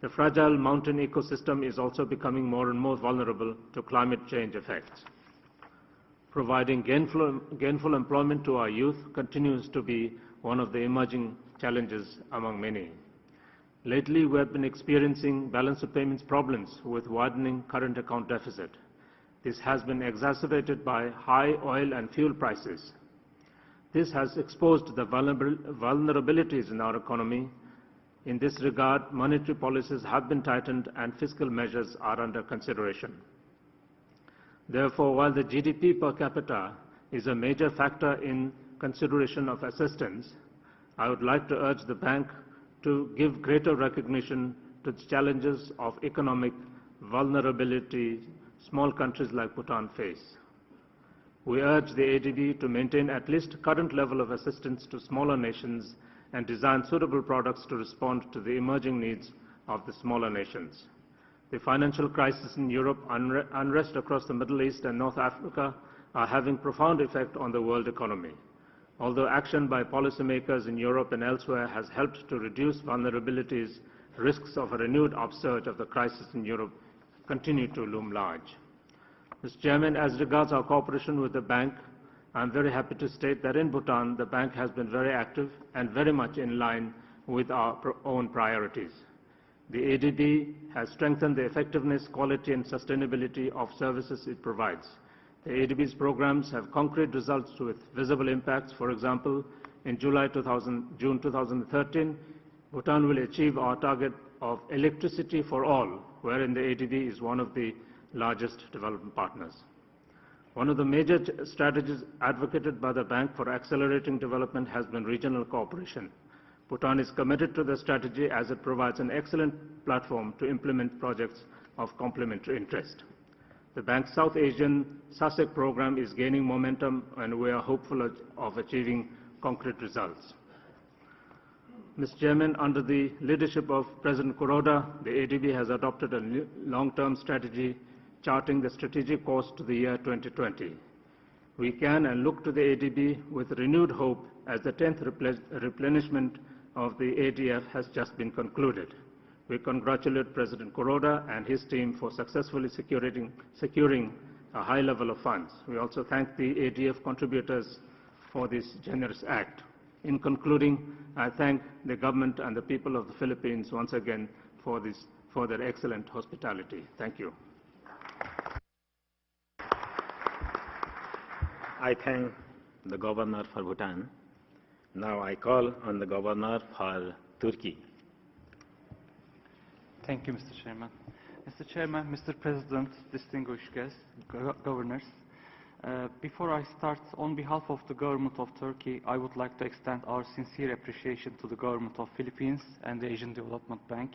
The fragile mountain ecosystem is also becoming more and more vulnerable to climate change effects. Providing gainful employment to our youth continues to be one of the emerging challenges among many. Lately, we have been experiencing balance of payments problems with widening current account deficit. This has been exacerbated by high oil and fuel prices. This has exposed the vulnerabilities in our economy. In this regard, monetary policies have been tightened and fiscal measures are under consideration. Therefore, while the GDP per capita is a major factor in consideration of assistance, I would like to urge the bank to give greater recognition to the challenges of economic vulnerability small countries like Bhutan face. We urge the ADB to maintain at least current level of assistance to smaller nations and design suitable products to respond to the emerging needs of the smaller nations. The financial crisis in Europe, unrest across the Middle East and North Africa are having profound effect on the world economy. Although action by policymakers in Europe and elsewhere has helped to reduce vulnerabilities, risks of a renewed upsurge of the crisis in Europe continue to loom large. Mr. Chairman, as regards our cooperation with the bank, I am very happy to state that in Bhutan, the bank has been very active and very much in line with our own priorities. The ADB has strengthened the effectiveness, quality and sustainability of services it provides. The ADB's programs have concrete results with visible impacts. For example, in June 2013, Bhutan will achieve our target of electricity for all, wherein the ADB is one of the largest development partners. One of the major strategies advocated by the bank for accelerating development has been regional cooperation. Bhutan is committed to the strategy as it provides an excellent platform to implement projects of complementary interest. The bank's South Asian SASEC program is gaining momentum, and we are hopeful of achieving concrete results. Mr. Chairman, under the leadership of President Kuroda, the ADB has adopted a long-term strategy charting the strategic course to the year 2020. We can and look to the ADB with renewed hope as the 10th replenishment of the ADF has just been concluded. We congratulate President Kuroda and his team for successfully securing a high level of funds. We also thank the ADF contributors for this generous act. In concluding, I thank the government and the people of the Philippines once again for their excellent hospitality. Thank you. I thank the Governor for Bhutan. Now I call on the Governor for Turkey. Thank you, Mr. Chairman. Mr. Chairman, Mr. President, distinguished guests, governors, before I start, on behalf of the government of Turkey, I would like to extend our sincere appreciation to the government of Philippines and the Asian Development Bank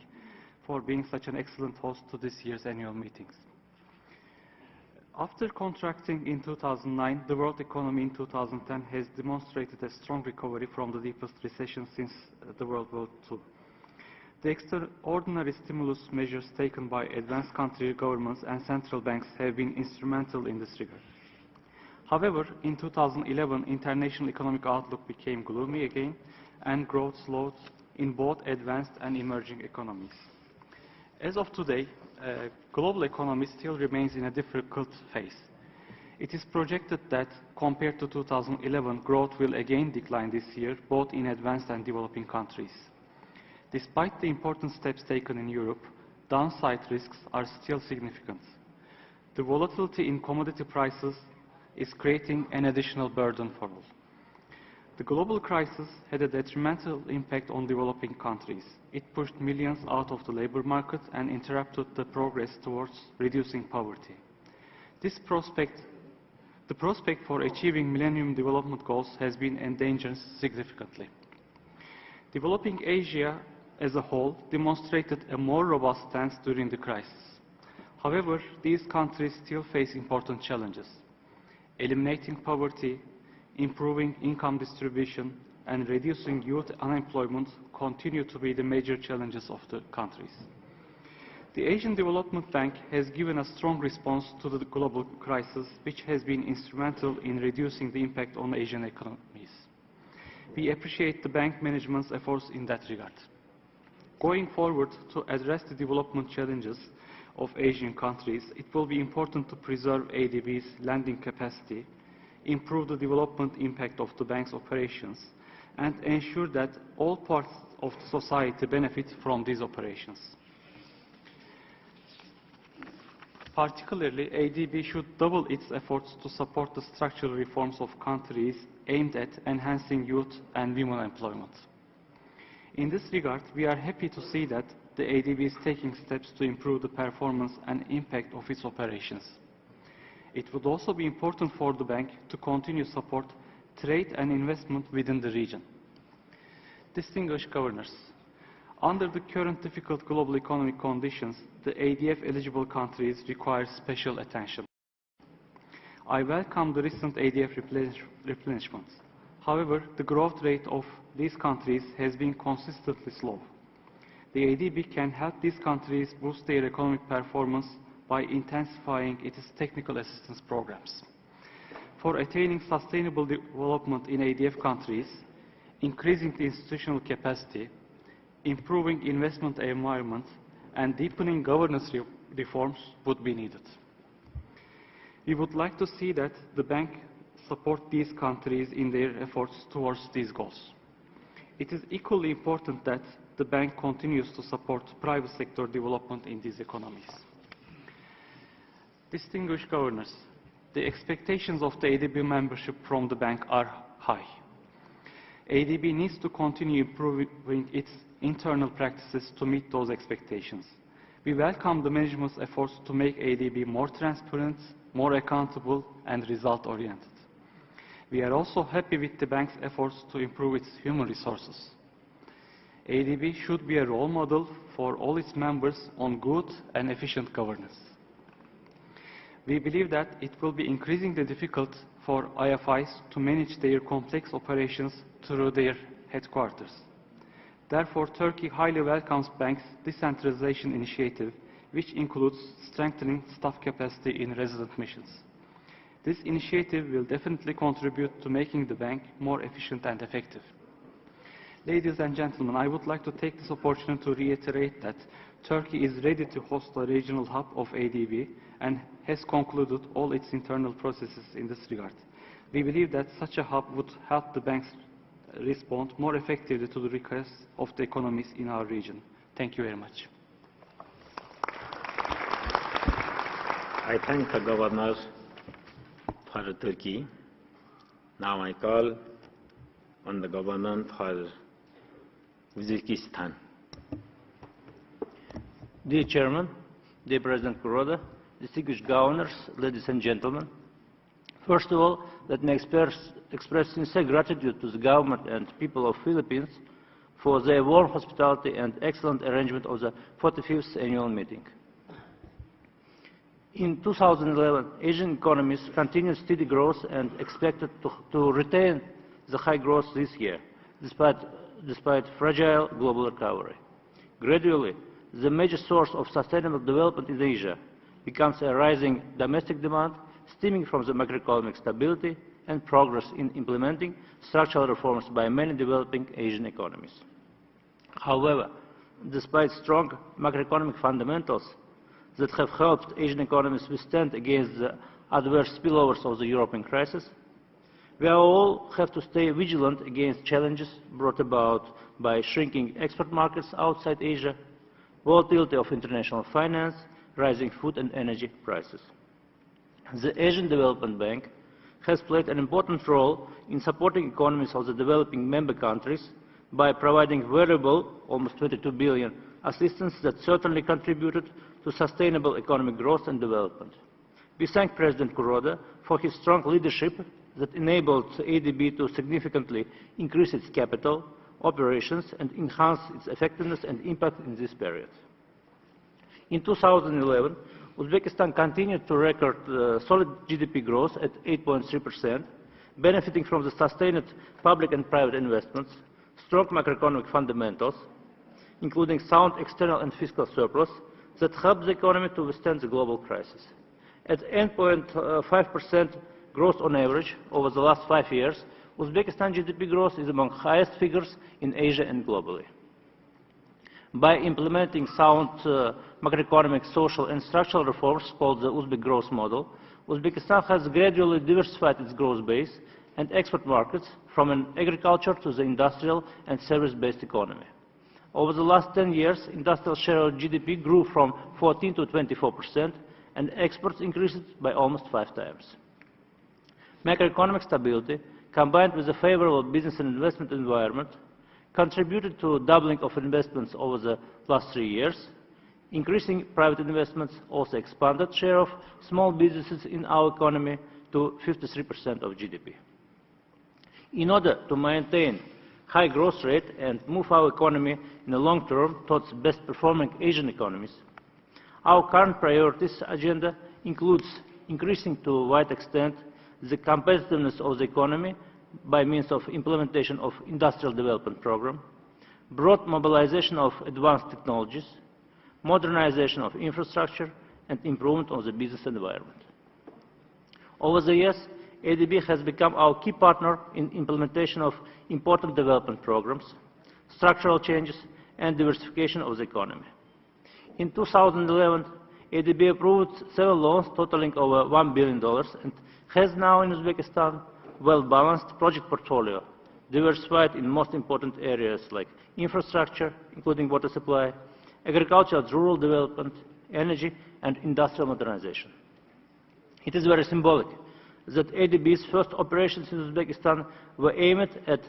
for being such an excellent host to this year's annual meetings. After contracting in 2009, the world economy in 2010 has demonstrated a strong recovery from the deepest recession since the World War II. The extraordinary stimulus measures taken by advanced country governments and central banks have been instrumental in this regard. However, in 2011, international economic outlook became gloomy again, and growth slowed in both advanced and emerging economies. As of today, global economy still remains in a difficult phase. It is projected that, compared to 2011, growth will again decline this year, both in advanced and developing countries. Despite the important steps taken in Europe, downside risks are still significant. The volatility in commodity prices is creating an additional burden for all. The global crisis had a detrimental impact on developing countries. It pushed millions out of the labor market and interrupted the progress towards reducing poverty. The prospect for achieving Millennium Development Goals has been endangered significantly. Developing Asia as a whole demonstrated a more robust stance during the crisis. However, these countries still face important challenges. Eliminating poverty, improving income distribution, and reducing youth unemployment continue to be the major challenges of the countries. The Asian Development Bank has given a strong response to the global crisis, which has been instrumental in reducing the impact on Asian economies. We appreciate the bank management's efforts in that regard. Going forward, to address the development challenges of Asian countries, it will be important to preserve ADB's lending capacity, improve the development impact of the bank's operations, and ensure that all parts of society benefit from these operations. Particularly, ADB should double its efforts to support the structural reforms of countries aimed at enhancing youth and women employment. In this regard, we are happy to see that the ADB is taking steps to improve the performance and impact of its operations. It would also be important for the bank to continue support trade and investment within the region. Distinguished governors, under the current difficult global economic conditions, the ADF-eligible countries require special attention. I welcome the recent ADF replenishments. However, the growth rate of these countries has been consistently slow. The ADB can help these countries boost their economic performance by intensifying its technical assistance programs. For attaining sustainable development in ADF countries, increasing the institutional capacity, improving investment environment, and deepening governance reforms would be needed. We would like to see that the bank support these countries in their efforts towards these goals. It is equally important that the bank continues to support private sector development in these economies. Distinguished governors, the expectations of the ADB membership from the bank are high. ADB needs to continue improving its internal practices to meet those expectations. We welcome the management's efforts to make ADB more transparent, more accountable, and result-oriented. We are also happy with the bank's efforts to improve its human resources. ADB should be a role model for all its members on good and efficient governance. We believe that it will be increasingly difficult for IFIs to manage their complex operations through their headquarters. Therefore, Turkey highly welcomes the bank's decentralization initiative, which includes strengthening staff capacity in resident missions. This initiative will definitely contribute to making the bank more efficient and effective. Ladies and gentlemen, I would like to take this opportunity to reiterate that Turkey is ready to host a regional hub of ADB and has concluded all its internal processes in this regard. We believe that such a hub would help the banks respond more effectively to the requests of the economies in our region. Thank you very much. I thank the Governor for Turkey. Now I call on the Governor for Uzbekistan. Dear Chairman, dear President Kuroda, distinguished governors, ladies and gentlemen, first of all, let me express sincere gratitude to the government and people of Philippines for their warm hospitality and excellent arrangement of the 45th annual meeting. In 2011, Asian economies continued steady growth and expected to retain the high growth this year, despite fragile global recovery. Gradually, the major source of sustainable development in Asia becomes a rising domestic demand stemming from the macroeconomic stability and progress in implementing structural reforms by many developing Asian economies. However, despite strong macroeconomic fundamentals that have helped Asian economies withstand against the adverse spillovers of the European crisis, we all have to stay vigilant against challenges brought about by shrinking export markets outside Asia, volatility of international finance, rising food and energy prices. The Asian Development Bank has played an important role in supporting economies of the developing member countries by providing variable, almost 22 billion, assistance that certainly contributed to sustainable economic growth and development. We thank President Kuroda for his strong leadership that enabled ADB to significantly increase its capital, operations, and enhance its effectiveness and impact in this period. In 2011, Uzbekistan continued to record solid GDP growth at 8.3%, benefiting from the sustained public and private investments, strong macroeconomic fundamentals, including sound external and fiscal surplus that helped the economy to withstand the global crisis. At 8.5% growth on average over the last 5 years, Uzbekistan GDP growth is among highest figures in Asia and globally. By implementing sound macroeconomic, social, and structural reforms called the Uzbek growth model, Uzbekistan has gradually diversified its growth base and export markets from an agriculture to the industrial and service-based economy. Over the last 10 years, industrial share of GDP grew from 14 to 24%, and exports increased by almost 5 times. Macroeconomic stability, combined with a favorable business and investment environment, contributed to a doubling of investments over the last 3 years, Increasing private investments also expanded share of small businesses in our economy to 53% of GDP. In order to maintain high growth rate and move our economy in the long term towards best performing Asian economies, our current priorities agenda includes increasing to a wide extent the competitiveness of the economy by means of implementation of industrial development program, broad mobilization of advanced technologies, modernization of infrastructure, and improvement of the business environment. Over the years, ADB has become our key partner in implementation of important development programs, structural changes, and diversification of the economy. In 2011, ADB approved several loans totaling over $1 billion and has now in Uzbekistan well-balanced project portfolio, diversified in most important areas like infrastructure, including water supply, agriculture and rural development, energy, and industrial modernization. It is very symbolic that ADB's first operations in Uzbekistan were aimed at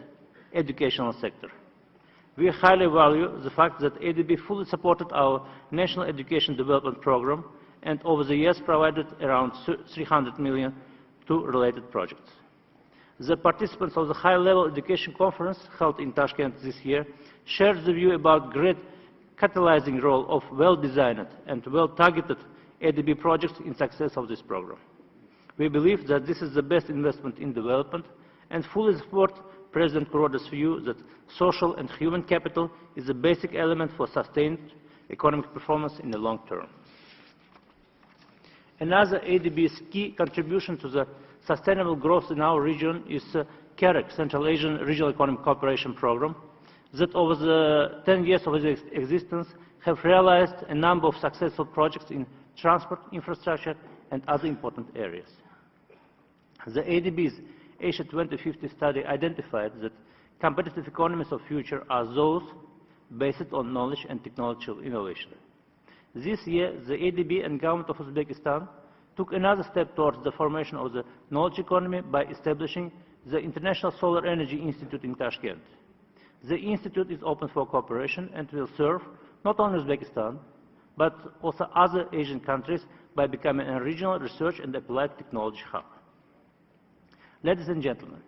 educational sector. We highly value the fact that ADB fully supported our National Education Development Program and over the years provided around $300 million to related projects. The participants of the high-level education conference held in Tashkent this year shared the view about great catalyzing role of well-designed and well-targeted ADB projects in success of this program. We believe that this is the best investment in development and fully support President Kuroda's view that social and human capital is a basic element for sustained economic performance in the long term. Another ADB's key contribution to the sustainable growth in our region is CAREC, Central Asian Regional Economic Cooperation Program, that over the 10 years of its existence have realized a number of successful projects in transport, infrastructure, and other important areas. The ADB's Asia 2050 study identified that competitive economies of future are those based on knowledge and technological innovation. This year, the ADB and government of Uzbekistan took another step towards the formation of the knowledge economy by establishing the International Solar Energy Institute in Tashkent. The institute is open for cooperation and will serve not only Uzbekistan, but also other Asian countries by becoming a regional research and applied technology hub. Ladies and gentlemen,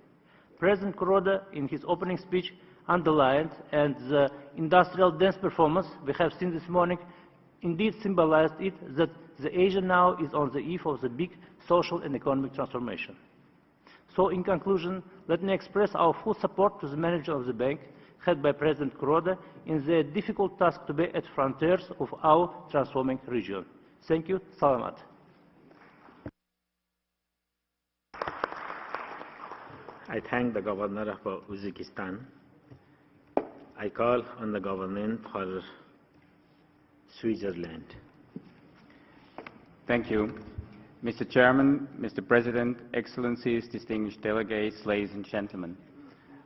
President Kuroda, in his opening speech, underlined, and the industrial dense performance we have seen this morning indeed symbolized it, that the Asia now is on the eve of the big social and economic transformation. So in conclusion, let me express our full support to the manager of the bank, headed by President Kuroda, in their difficult task to be at frontiers of our transforming region. Thank you. Salamat. I thank the Governor of Uzbekistan. I call on the government for Switzerland. Thank you. Mr. Chairman, Mr. President, Excellencies, distinguished delegates, ladies and gentlemen.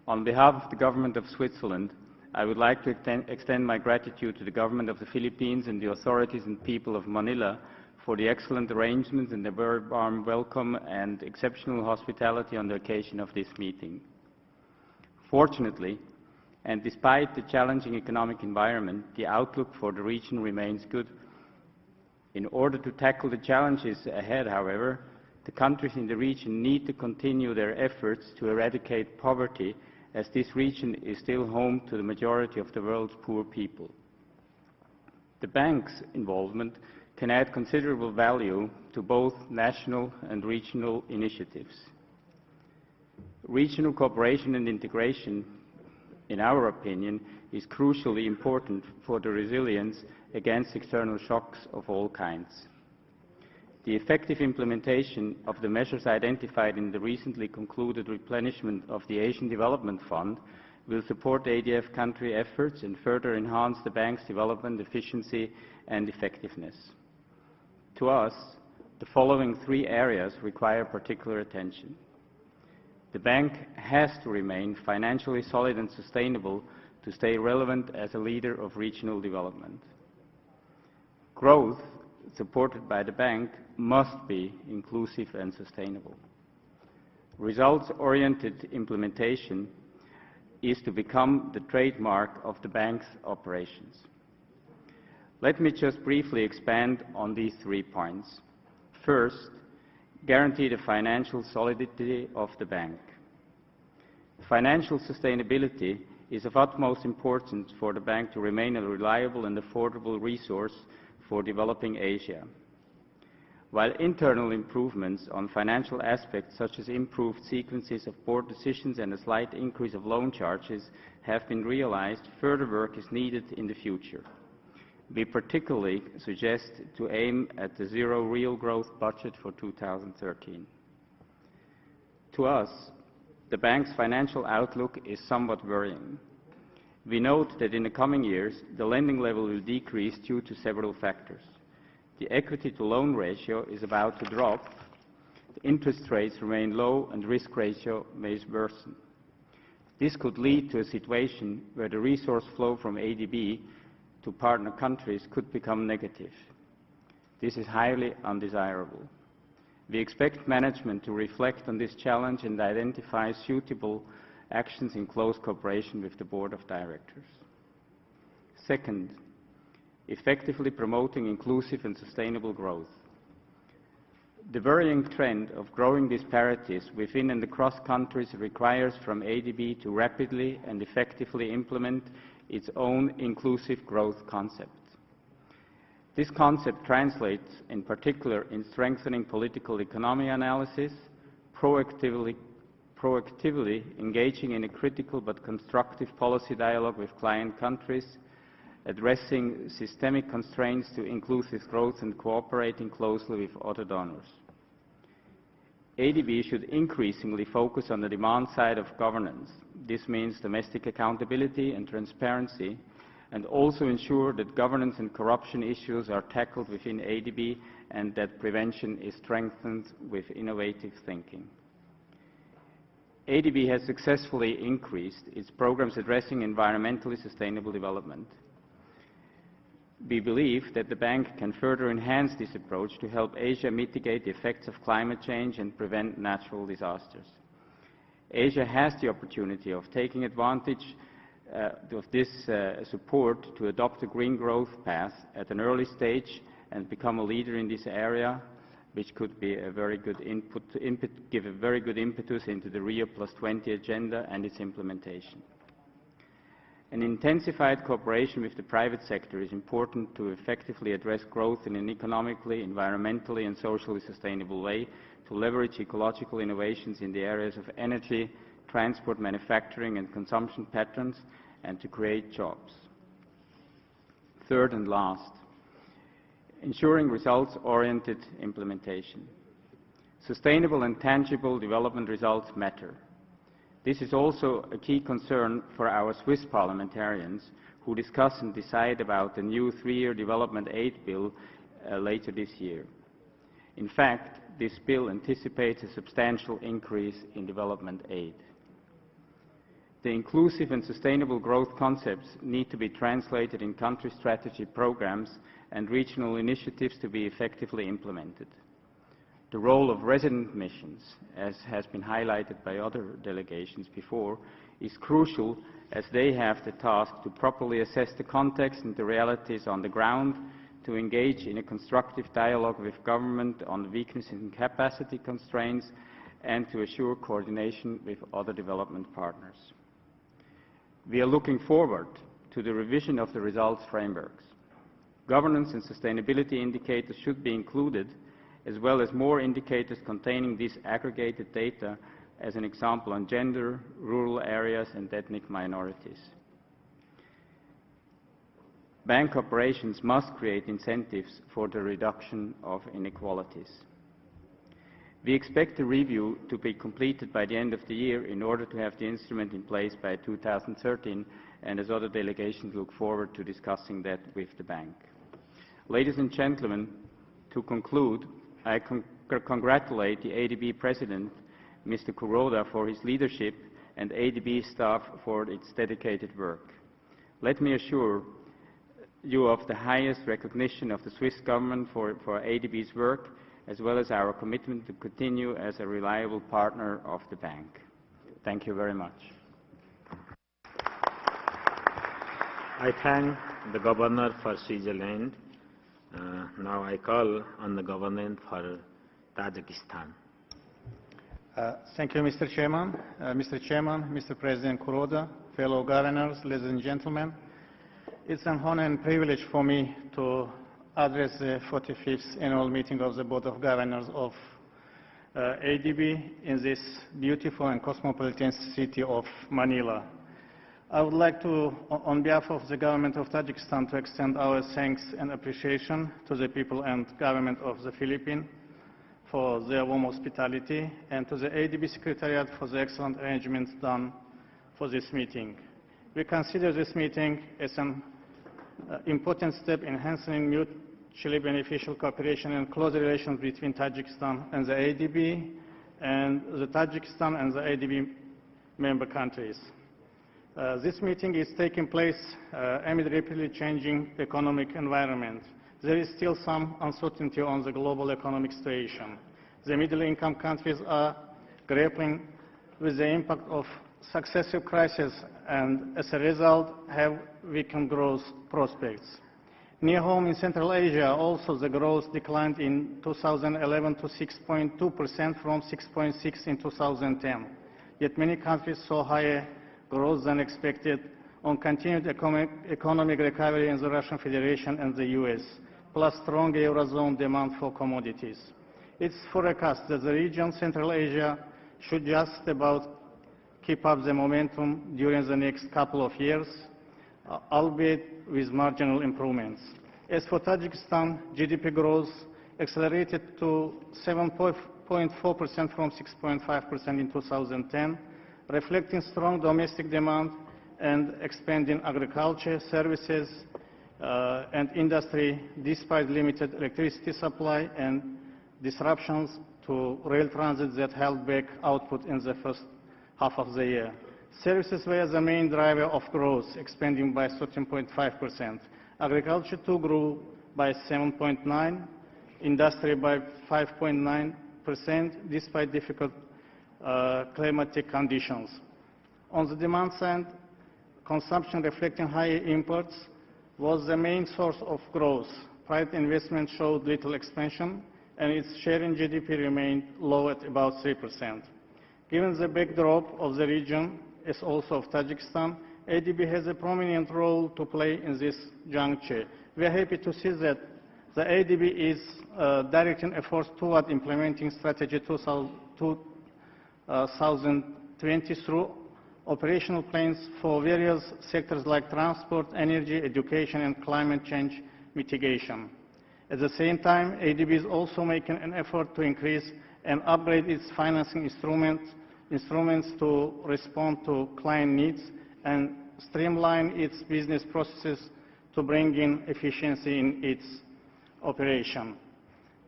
On behalf of the Government of Switzerland, I would like to extend my gratitude to the Government of the Philippines and the authorities and people of Manila for the excellent arrangements and the very warm welcome and exceptional hospitality on the occasion of this meeting. Fortunately, and despite the challenging economic environment, the outlook for the region remains good. In order to tackle the challenges ahead, however, the countries in the region need to continue their efforts to eradicate poverty, as this region is still home to the majority of the world's poor people. The bank's involvement can add considerable value to both national and regional initiatives. Regional cooperation and integration, in our opinion, is crucially important for the resilience against external shocks of all kinds. The effective implementation of the measures identified in the recently concluded replenishment of the Asian Development Fund will support ADF country efforts and further enhance the bank's development efficiency and effectiveness. To us, the following three areas require particular attention. The bank has to remain financially solid and sustainable to stay relevant as a leader of regional development. Growth, supported by the bank, must be inclusive and sustainable. Results-oriented implementation is to become the trademark of the bank's operations. Let me just briefly expand on these 3 points. First, guarantee the financial solidity of the bank. Financial sustainability is of utmost importance for the bank to remain a reliable and affordable resource for developing Asia. While internal improvements on financial aspects such as improved sequences of board decisions and a slight increase of loan charges have been realized, further work is needed in the future. We particularly suggest to aim at the zero real growth budget for 2013. To us, the bank's financial outlook is somewhat worrying. We note that in the coming years, the lending level will decrease due to several factors. The equity-to-loan ratio is about to drop, the interest rates remain low, and risk ratio may worsen. This could lead to a situation where the resource flow from ADB to partner countries could become negative. This is highly undesirable. We expect management to reflect on this challenge and identify suitable actions in close cooperation with the Board of Directors. Second, effectively promoting inclusive and sustainable growth. The worrying trend of growing disparities within and across countries requires from ADB to rapidly and effectively implement its own inclusive growth concept. This concept translates in particular in strengthening political economy analysis, proactively engaging in a critical but constructive policy dialogue with client countries, addressing systemic constraints to inclusive growth, and cooperating closely with other donors. ADB should increasingly focus on the demand side of governance. This means domestic accountability and transparency, and also ensure that governance and corruption issues are tackled within ADB and that prevention is strengthened with innovative thinking. ADB has successfully increased its programs addressing environmentally sustainable development. We believe that the bank can further enhance this approach to help Asia mitigate the effects of climate change and prevent natural disasters. Asia has the opportunity of taking advantage of this support to adopt a green growth path at an early stage and become a leader in this area, which could be a very good give a very good impetus into the Rio+20 agenda and its implementation. An intensified cooperation with the private sector is important to effectively address growth in an economically, environmentally, and socially sustainable way, to leverage ecological innovations in the areas of energy, transport, manufacturing, and consumption patterns, and to create jobs. Third and last, ensuring results-oriented implementation. Sustainable and tangible development results matter. This is also a key concern for our Swiss parliamentarians, who discuss and decide about the new 3-year development aid bill later this year. In fact, this bill anticipates a substantial increase in development aid. The inclusive and sustainable growth concepts need to be translated in country strategy programs and regional initiatives to be effectively implemented. The role of resident missions, as has been highlighted by other delegations before, is crucial, as they have the task to properly assess the context and the realities on the ground, to engage in a constructive dialogue with government on weaknesses and capacity constraints, and to assure coordination with other development partners. We are looking forward to the revision of the results frameworks. Governance and sustainability indicators should be included, as well as more indicators containing this aggregated data, as an example on gender, rural areas, and ethnic minorities. Bank operations must create incentives for the reduction of inequalities. We expect the review to be completed by the end of the year in order to have the instrument in place by 2013, and as other delegations look forward to discussing that with the bank. Ladies and gentlemen, to conclude, I congratulate the ADB President, Mr. Kuroda, for his leadership and ADB staff for its dedicated work. Let me assure you of the highest recognition of the Swiss government for ADB's work, as well as our commitment to continue as a reliable partner of the bank. Thank you very much. I thank the governor for Switzerland. Now I call on the government for Tajikistan. Thank you, Mr. Chairman. Mr. President Kuroda, fellow governors, ladies and gentlemen. It's an honor and privilege for me to address the 45th annual meeting of the Board of Governors of ADB in this beautiful and cosmopolitan city of Manila. I would like to, on behalf of the government of Tajikistan, to extend our thanks and appreciation to the people and government of the Philippines for their warm hospitality, and to the ADB Secretariat for the excellent arrangements done for this meeting. We consider this meeting as an important step in enhancing mutually beneficial cooperation and close relations between Tajikistan and the ADB, and the Tajikistan and the ADB member countries. This meeting is taking place amid rapidly changing economic environment. There is still some uncertainty on the global economic situation. The middle-income countries are grappling with the impact of successive crises and, as a result, have weakened growth prospects. Near home in Central Asia, also the growth declined in 2011 to 6.2% from 6.6% in 2010. Yet many countries saw higher growth than expected on continued economic recovery in the Russian Federation and the US, plus strong Eurozone demand for commodities. It's forecast that the region, Central Asia, should just about keep up the momentum during the next couple of years, albeit with marginal improvements. As for Tajikistan, GDP growth accelerated to 7.4% from 6.5% in 2010, reflecting strong domestic demand and expanding agriculture, services, and industry, despite limited electricity supply and disruptions to rail transit that held back output in the first half of the year. Services were the main driver of growth, expanding by 13.5%. Agriculture too grew by 7.9%, industry by 5.9%, despite difficult climatic conditions. On the demand side, consumption reflecting higher imports was the main source of growth. Private investment showed little expansion, and its share in GDP remained low at about 3%. Given the backdrop of the region, as also of Tajikistan, ADB has a prominent role to play in this juncture. We are happy to see that the ADB is directing efforts toward implementing Strategy 2020 through operational plans for various sectors like transport, energy, education, and climate change mitigation. At the same time, ADB is also making an effort to increase and upgrade its financing instruments to respond to client needs and streamline its business processes to bring in efficiency in its operation.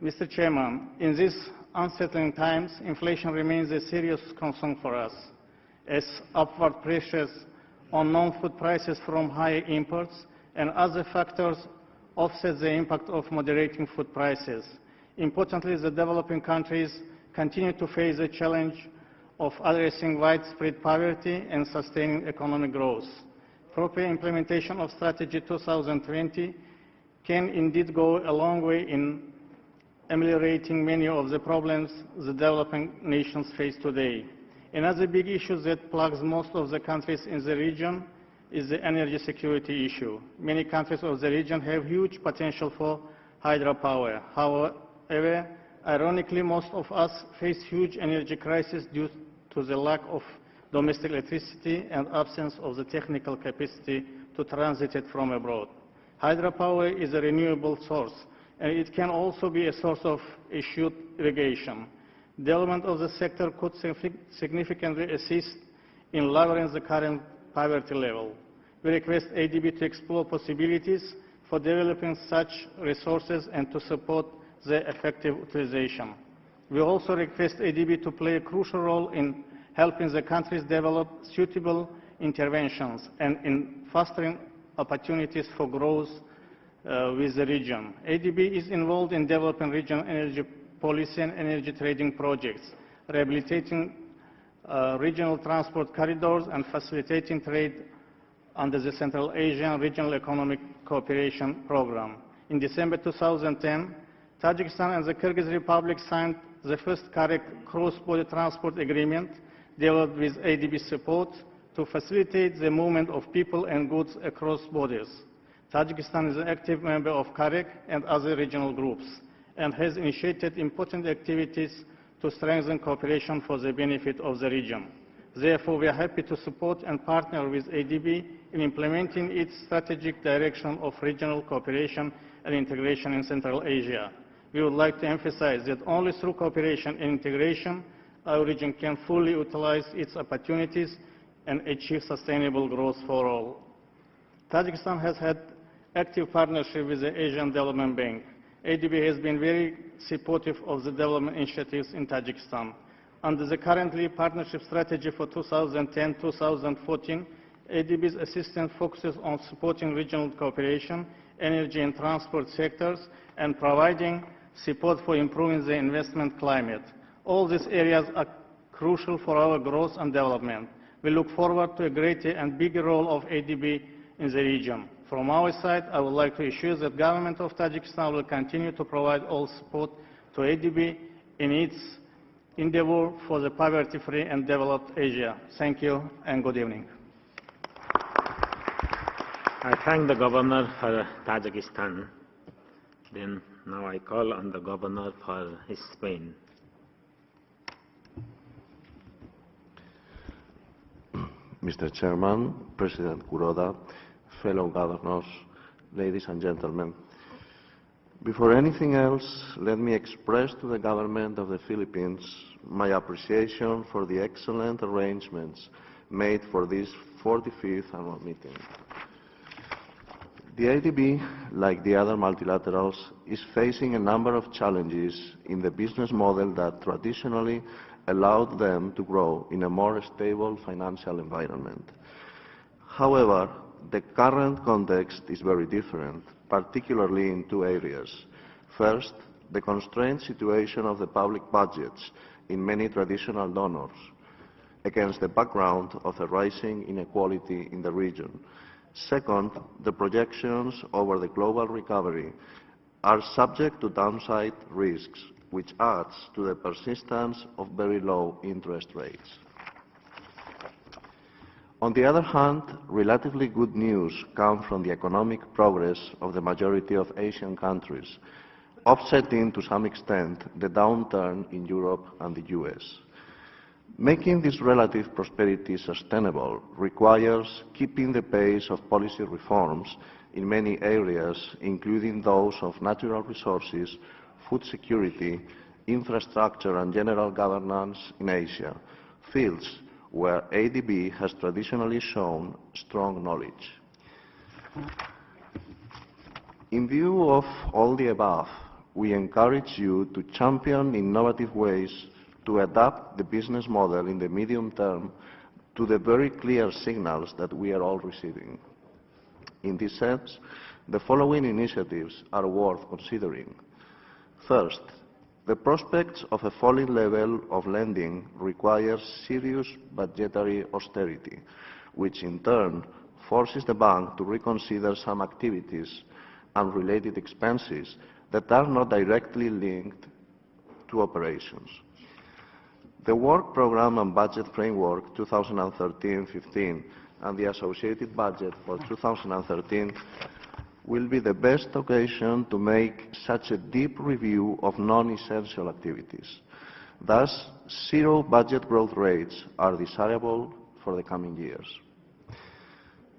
Mr. Chairman, in these unsettling times, inflation remains a serious concern for us, as upward pressures on non-food prices from higher imports and other factors offset the impact of moderating food prices. Importantly, the developing countries continue to face the challenge of addressing widespread poverty and sustaining economic growth. Proper implementation of Strategy 2020 can indeed go a long way in ameliorating many of the problems the developing nations face today. Another big issue that plagues most of the countries in the region is the energy security issue. Many countries of the region have huge potential for hydropower. However, ironically, most of us face huge energy crisis due to the lack of domestic electricity and absence of the technical capacity to transit it from abroad. Hydropower is a renewable source, and it can also be a source of assured irrigation. Development of the sector could significantly assist in lowering the current poverty level. We request ADB to explore possibilities for developing such resources and to support their effective utilization. We also request ADB to play a crucial role in helping the countries develop suitable interventions and in fostering opportunities for growth with the region. ADB is involved in developing regional energy policy and energy trading projects, rehabilitating regional transport corridors and facilitating trade under the Central Asian Regional Economic Cooperation Program. In December 2010, Tajikistan and the Kyrgyz Republic signed the first CAREC cross-border transport agreement developed with ADB support to facilitate the movement of people and goods across borders. Tajikistan is an active member of CAREC and other regional groups and has initiated important activities to strengthen cooperation for the benefit of the region. Therefore, we are happy to support and partner with ADB in implementing its strategic direction of regional cooperation and integration in Central Asia. We would like to emphasize that only through cooperation and integration, our region can fully utilize its opportunities and achieve sustainable growth for all. Tajikistan has had active partnership with the Asian Development Bank. ADB has been very supportive of the development initiatives in Tajikistan. Under the currently partnership strategy for 2010-2014, ADB's assistance focuses on supporting regional cooperation, energy and transport sectors, and providing support for improving the investment climate. All these areas are crucial for our growth and development. We look forward to a greater and bigger role of ADB in the region. From our side, I would like to assure that the government of Tajikistan will continue to provide all support to ADB in its endeavor for the poverty-free and developed Asia. Thank you and good evening. I thank the Governor for Tajikistan. Then now I call on the Governor for Spain. Mr. Chairman, President Kuroda, fellow governors, ladies and gentlemen. Before anything else, let me express to the government of the Philippines my appreciation for the excellent arrangements made for this 45th annual meeting. The ADB, like the other multilaterals, is facing a number of challenges in the business model that traditionally allowed them to grow in a more stable financial environment. However, the current context is very different, particularly in two areas. First, the constrained situation of the public budgets in many traditional donors, against the background of a rising inequality in the region. Second, the projections over the global recovery are subject to downside risks, which adds to the persistence of very low interest rates. On the other hand, relatively good news comes from the economic progress of the majority of Asian countries, offsetting to some extent the downturn in Europe and the US. Making this relative prosperity sustainable requires keeping the pace of policy reforms in many areas, including those of natural resources, food security, infrastructure and general governance in Asia, fields where ADB has traditionally shown strong knowledge. In view of all the above, we encourage you to champion innovative ways to adapt the business model in the medium term to the very clear signals that we are all receiving. In this sense, the following initiatives are worth considering. First, the prospects of a falling level of lending requires serious budgetary austerity, which in turn forces the bank to reconsider some activities and related expenses that are not directly linked to operations. The Work Programme and Budget Framework 2013-15 and the associated budget for 2013 will be the best occasion to make such a deep review of non-essential activities. Thus, zero budget growth rates are desirable for the coming years.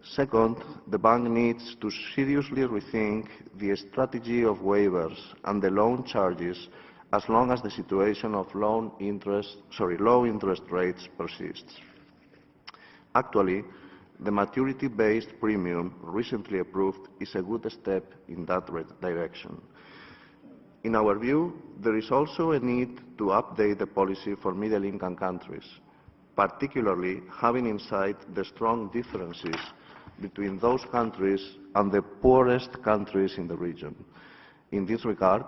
Second, the bank needs to seriously rethink the strategy of waivers and the loan charges as long as the situation of low interest rates persists. Actually, the maturity-based premium recently approved is a good step in that direction. In our view, there is also a need to update the policy for middle-income countries, particularly having in sight the strong differences between those countries and the poorest countries in the region. In this regard,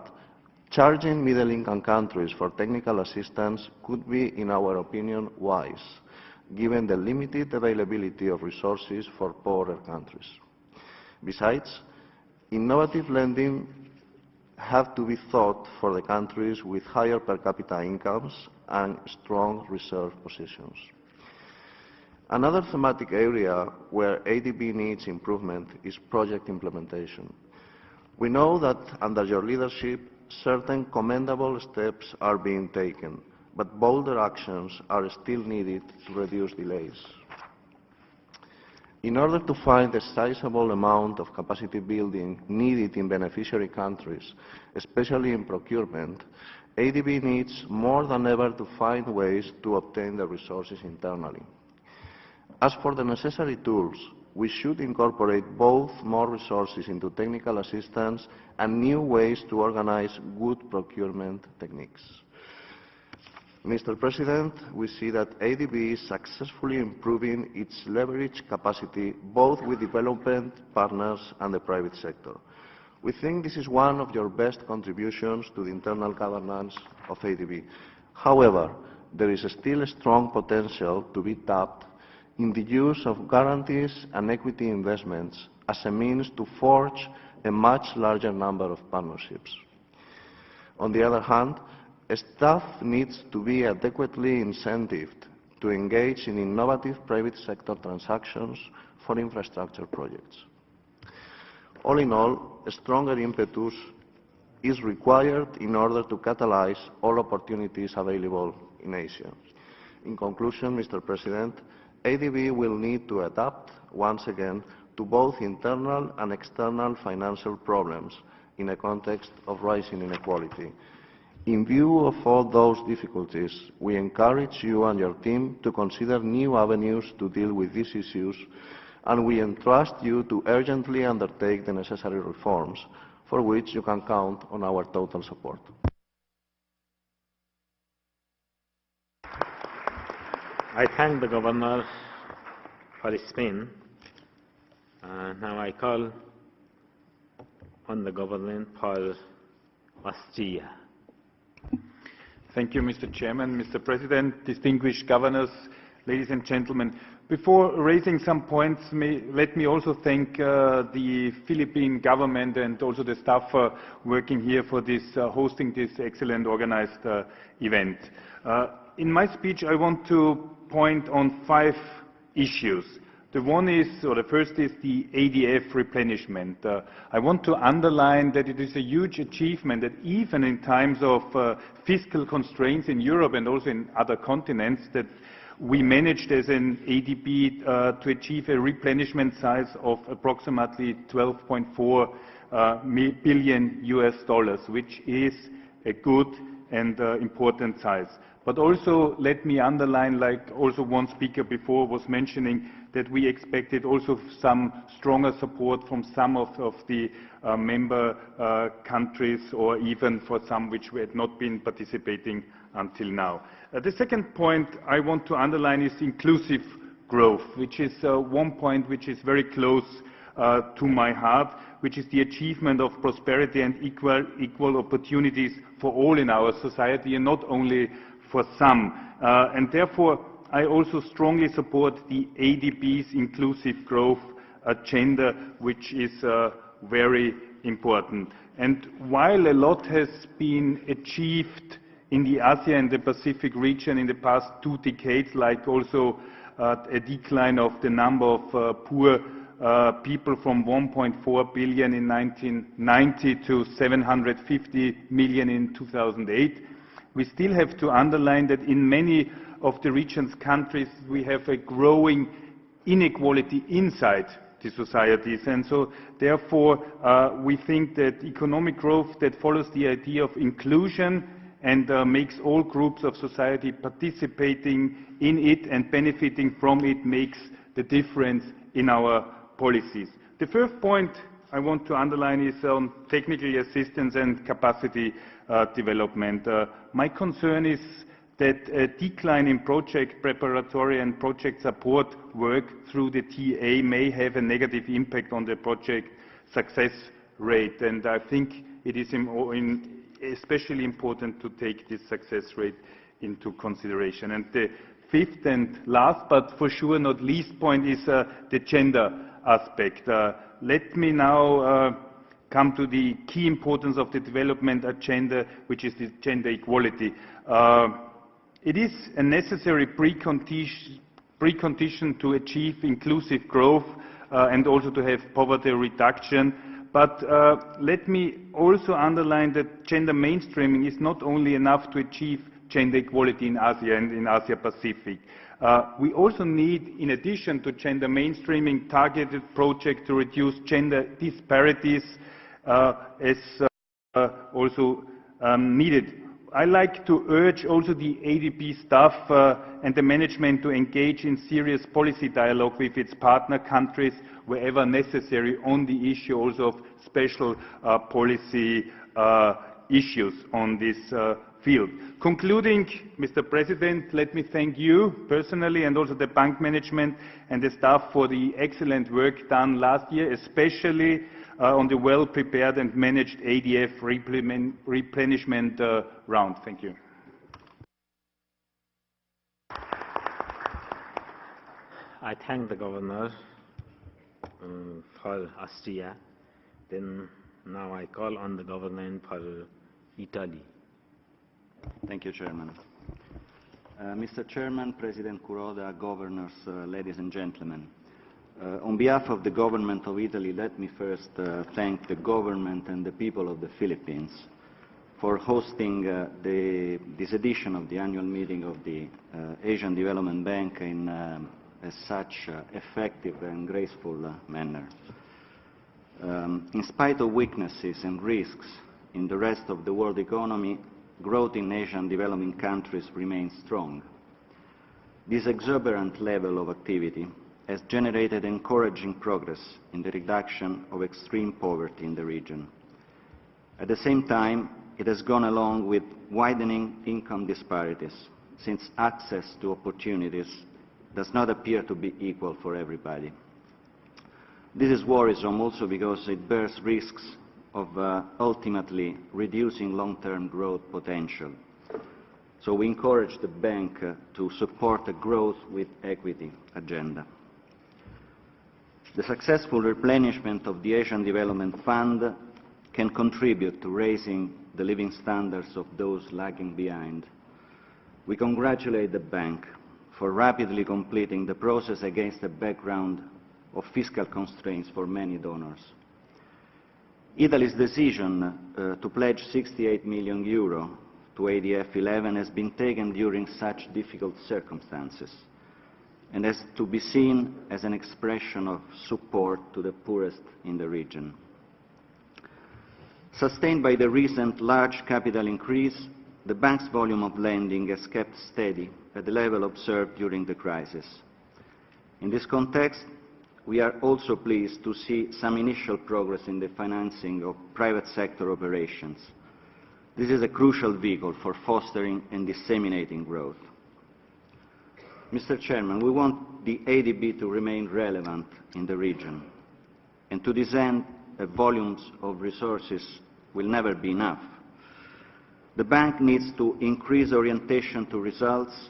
charging middle-income countries for technical assistance could be, in our opinion, wise. given the limited availability of resources for poorer countries. Besides, innovative lending have to be thought for the countries with higher per capita incomes and strong reserve positions. Another thematic area where ADB needs improvement is project implementation. We know that under your leadership, certain commendable steps are being taken, but bolder actions are still needed to reduce delays. In order to find the sizable amount of capacity building needed in beneficiary countries, especially in procurement, ADB needs more than ever to find ways to obtain the resources internally. As for the necessary tools, we should incorporate both more resources into technical assistance and new ways to organize good procurement techniques. Mr. President, we see that ADB is successfully improving its leverage capacity both with development partners and the private sector. We think this is one of your best contributions to the internal governance of ADB. However, there is still a strong potential to be tapped in the use of guarantees and equity investments as a means to forge a much larger number of partnerships. On the other hand, staff needs to be adequately incentivized to engage in innovative private sector transactions for infrastructure projects. All in all, a stronger impetus is required in order to catalyze all opportunities available in Asia. In conclusion, Mr. President, ADB will need to adapt once again to both internal and external financial problems in a context of rising inequality. In view of all those difficulties, we encourage you and your team to consider new avenues to deal with these issues, and we entrust you to urgently undertake the necessary reforms, for which you can count on our total support. I thank the Governor for his speech. Now I call on the Governor for Austria. Thank you, Mr. Chairman, Mr. President, distinguished governors, ladies and gentlemen. Before raising some points, let me also thank the Philippine government and also the staff working here for this, hosting this excellent organized event. In my speech, I want to point on 5 issues. The first is the ADF replenishment. I want to underline that it is a huge achievement that even in times of fiscal constraints in Europe and also in other continents, that we managed as an ADB to achieve a replenishment size of approximately $12.4 billion US, which is a good and important size. But also let me underline, like also one speaker before was mentioning, that we expected also some stronger support from some of the member countries, or even for some which had not been participating until now. The second point I want to underline is inclusive growth, which is one point which is very close to my heart, which is the achievement of prosperity and equal opportunities for all in our society, and not only for some. And therefore, I also strongly support the ADB's inclusive growth agenda, which is very important. And while a lot has been achieved in the Asia and the Pacific region in the past 2 decades, like also a decline of the number of poor people from 1.4 billion in 1990 to 750 million in 2008, we still have to underline that in many of the region's countries we have a growing inequality inside the societies, and so therefore we think that economic growth that follows the idea of inclusion and makes all groups of society participating in it and benefiting from it makes the difference in our policies. The first point I want to underline is on technical assistance and capacity development. My concern is that a decline in project preparatory and project support work through the TA may have a negative impact on the project success rate, and I think it is especially important to take this success rate into consideration. And the fifth and last, but for sure not least point, is the gender aspect. Let me now come to the key importance of the development agenda, which is the gender equality. It is a necessary precondition to achieve inclusive growth and also to have poverty reduction. But let me also underline that gender mainstreaming is not only enough to achieve gender equality in Asia and in Asia Pacific. We also need, in addition to gender mainstreaming, targeted projects to reduce gender disparities as also needed. I like to urge also the ADB staff and the management to engage in serious policy dialogue with its partner countries wherever necessary on the issue also of special policy issues on this field. Concluding, Mr. President, let me thank you personally and also the bank management and the staff for the excellent work done last year, especially on the well-prepared and managed ADF replenishment round. Thank you. I thank the Governor for Austria. Then now I call on the government for Italy. Thank you, Chairman. Mr. Chairman, President Kuroda, Governors, ladies and gentlemen. On behalf of the Government of Italy, let me first thank the Government and the people of the Philippines for hosting this edition of the annual meeting of the Asian Development Bank in such effective and graceful manner. In spite of weaknesses and risks in the rest of the world economy, growth in Asian developing countries remains strong. This exuberant level of activity has generated encouraging progress in the reduction of extreme poverty in the region. At the same time, it has gone along with widening income disparities, since access to opportunities does not appear to be equal for everybody. This is worrisome also because it bears risks of ultimately reducing long-term growth potential. So we encourage the bank to support a growth with equity agenda. The successful replenishment of the Asian Development Fund can contribute to raising the living standards of those lagging behind. We congratulate the bank for rapidly completing the process against a background of fiscal constraints for many donors. Italy's decision to pledge €68 million to ADF 11 has been taken during such difficult circumstances and has to be seen as an expression of support to the poorest in the region. Sustained by the recent large capital increase, the bank's volume of lending has kept steady at the level observed during the crisis. In this context, we are also pleased to see some initial progress in the financing of private sector operations. This is a crucial vehicle for fostering and disseminating growth. Mr. Chairman, we want the ADB to remain relevant in the region, and to this end, volumes of resources will never be enough. The bank needs to increase orientation to results,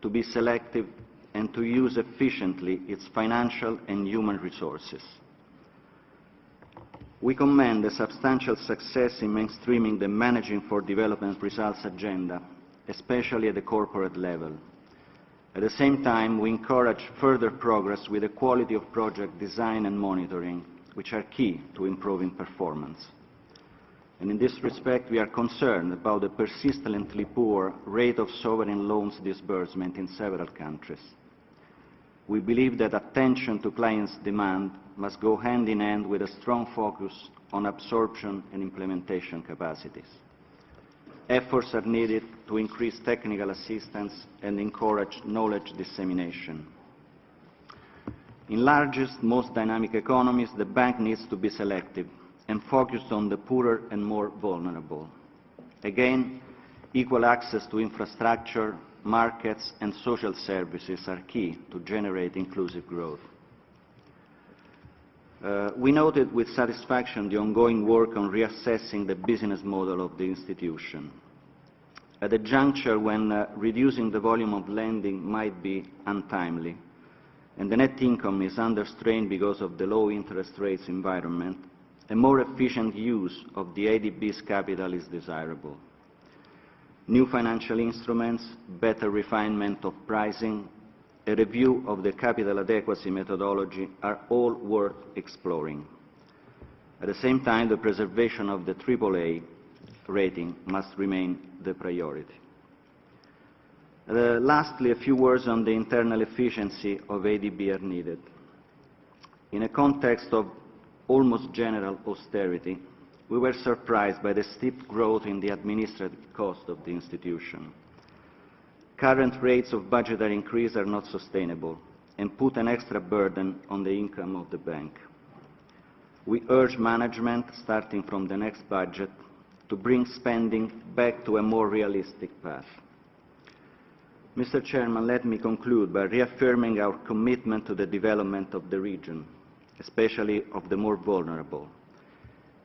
to be selective, and to use efficiently its financial and human resources. We commend the substantial success in mainstreaming the Managing for Development Results agenda, especially at the corporate level. At the same time, we encourage further progress with the quality of project design and monitoring, which are key to improving performance. And in this respect, we are concerned about the persistently poor rate of sovereign loans disbursement in several countries. We believe that attention to clients' demand must go hand in hand with a strong focus on absorption and implementation capacities. Efforts are needed to increase technical assistance and encourage knowledge dissemination. In largest, most dynamic economies, the bank needs to be selective and focused on the poorer and more vulnerable. Again, equal access to infrastructure, markets and social services are key to generate inclusive growth. We noted with satisfaction the ongoing work on reassessing the business model of the institution. at a juncture when reducing the volume of lending might be untimely, and the net income is under strain because of the low interest rates environment, a more efficient use of the ADB's capital is desirable. New financial instruments, better refinement of pricing, a review of the capital adequacy methodology are all worth exploring. At the same time, the preservation of the AAA rating must remain the priority. Lastly, a few words on the internal efficiency of ADB are needed. In a context of almost general austerity, we were surprised by the steep growth in the administrative cost of the institution. Current rates of budgetary increase are not sustainable and put an extra burden on the income of the bank. We urge management, starting from the next budget, to bring spending back to a more realistic path. Mr. Chairman, let me conclude by reaffirming our commitment to the development of the region, especially of the more vulnerable.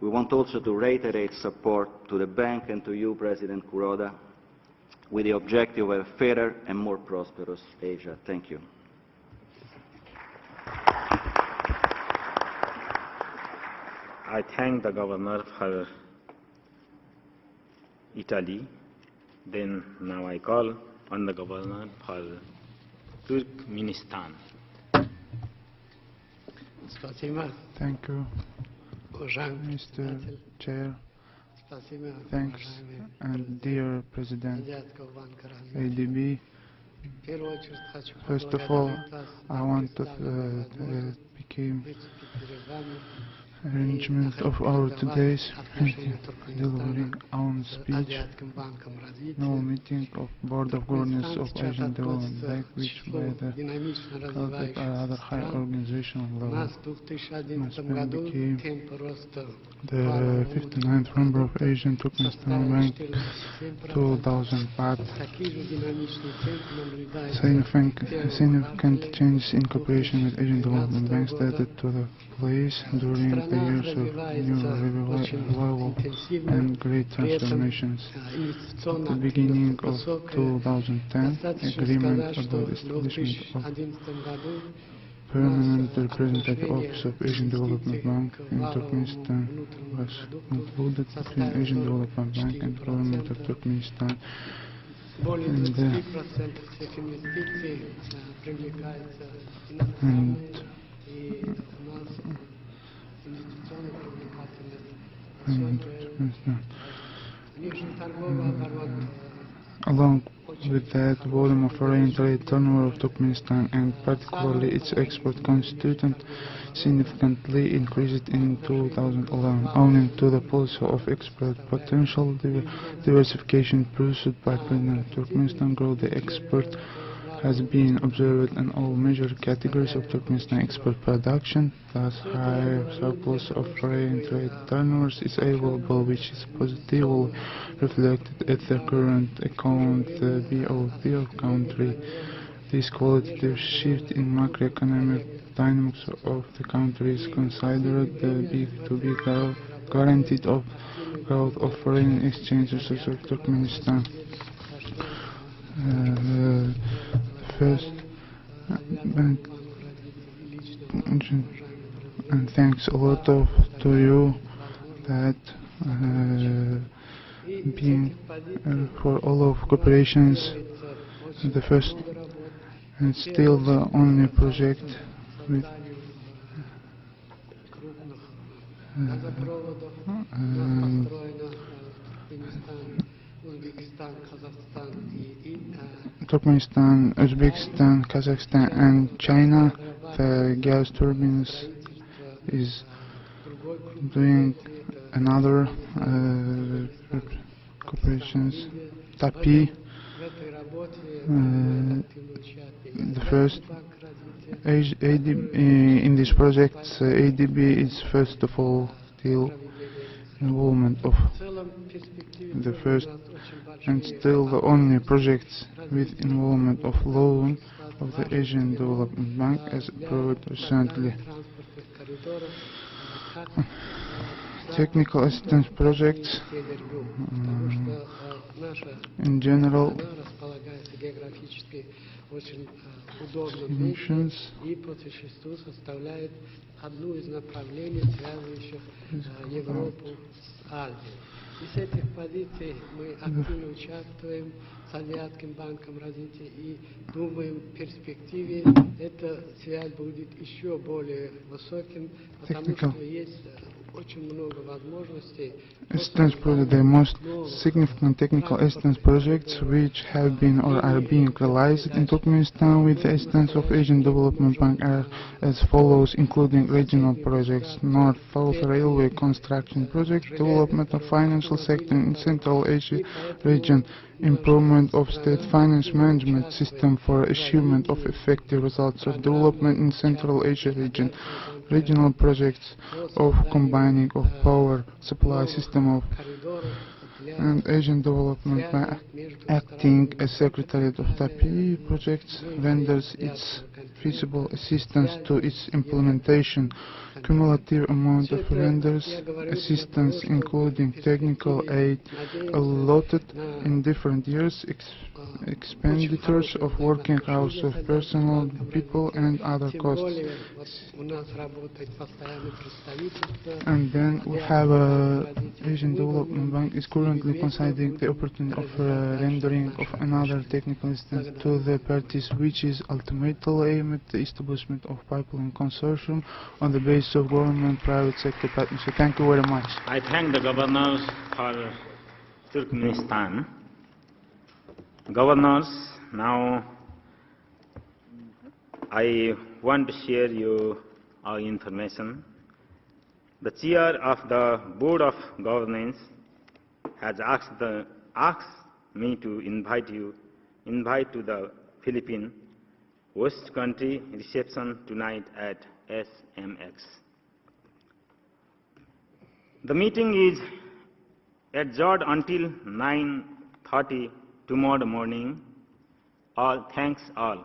We want also to reiterate support to the bank and to you, President Kuroda, with the objective of a fairer and more prosperous Asia. Thank you. I thank the Governor for Italy. Then now I call on the Governor for Turkmenistan. Thank you, Mr. Chair. Thanks, and dear President ADB. First of all, I want to begin arrangement of our today's meeting, delivering our speech, no meeting of Board of Governors of Asian Development Bank, which by the conduct or other high organizational level must became the 59th member of Asian Turkmenistan Bank 2005. Significant changes in cooperation with Asian Development Bank started to the place during the years of new revival and great transformations. At the beginning of 2010, agreement about establishment of Permanent Representative Office of Asian Development Bank in Turkmenistan was concluded between Asian Development Bank and Government of Turkmenistan. Along with that, volume of foreign trade turnover of Turkmenistan and particularly its export constituent significantly increased in 2011, owing to the policy of export potential diversification pursued by President Turkmenistan. Growth the export has been observed in all major categories of Turkmenistan export production. Thus, high surplus of foreign trade turnovers is available, which is positively reflected at the current account BOP of country. This qualitative shift in macroeconomic dynamics of the country is considered to be guaranteed of growth of foreign exchange resources of Turkmenistan. First, and thanks a lot to you that being for all of cooperations, the first and still the only project with Turkmenistan, Uzbekistan, Kazakhstan and China. The gas turbines is doing another cooperations. TAPI, the first ADB, in this project ADB is first of all still involvement of the first and still the only projects with involvement of loan of the Asian Development Bank as approved recently. technical assistance projects in general, missions, одну из направлений, связывающих Европу с Азией. И с этих позиций мы активно участвуем с Азиатским банком развития и думаем, в перспективе эта связь будет еще более высоким, потому что есть очень много возможностей. Assistance projects, the most significant technical assistance projects which have been or are being realized in Turkmenistan with the assistance of Asian Development Bank are as follows, including regional projects, North-South Railway construction project, development of financial sector in Central Asia region, improvement of state finance management system for achievement of effective results of development in Central Asia region, regional projects of combining of power supply system of and Asian Development Bank acting as Secretariat of TAPI projects renders its feasible assistance to its implementation. Cumulative amount of renders assistance including technical aid allotted in different years, expenditures of working hours of personnel, people and other costs. And then we have Asian Development Bank is currently considering the opportunity of rendering of another technical assistance to the parties, which is ultimately aimed at the establishment of pipeline consortium on the basis of government-private sector partnership. Thank you very much. I thank the governors for Turkmenistan. Governors, now I want to share you our information. The chair of the Board of Governance has asked me to invite to the Philippine West Country reception tonight at SMX. The meeting is adjourned until 9:30 tomorrow morning. All thanks all.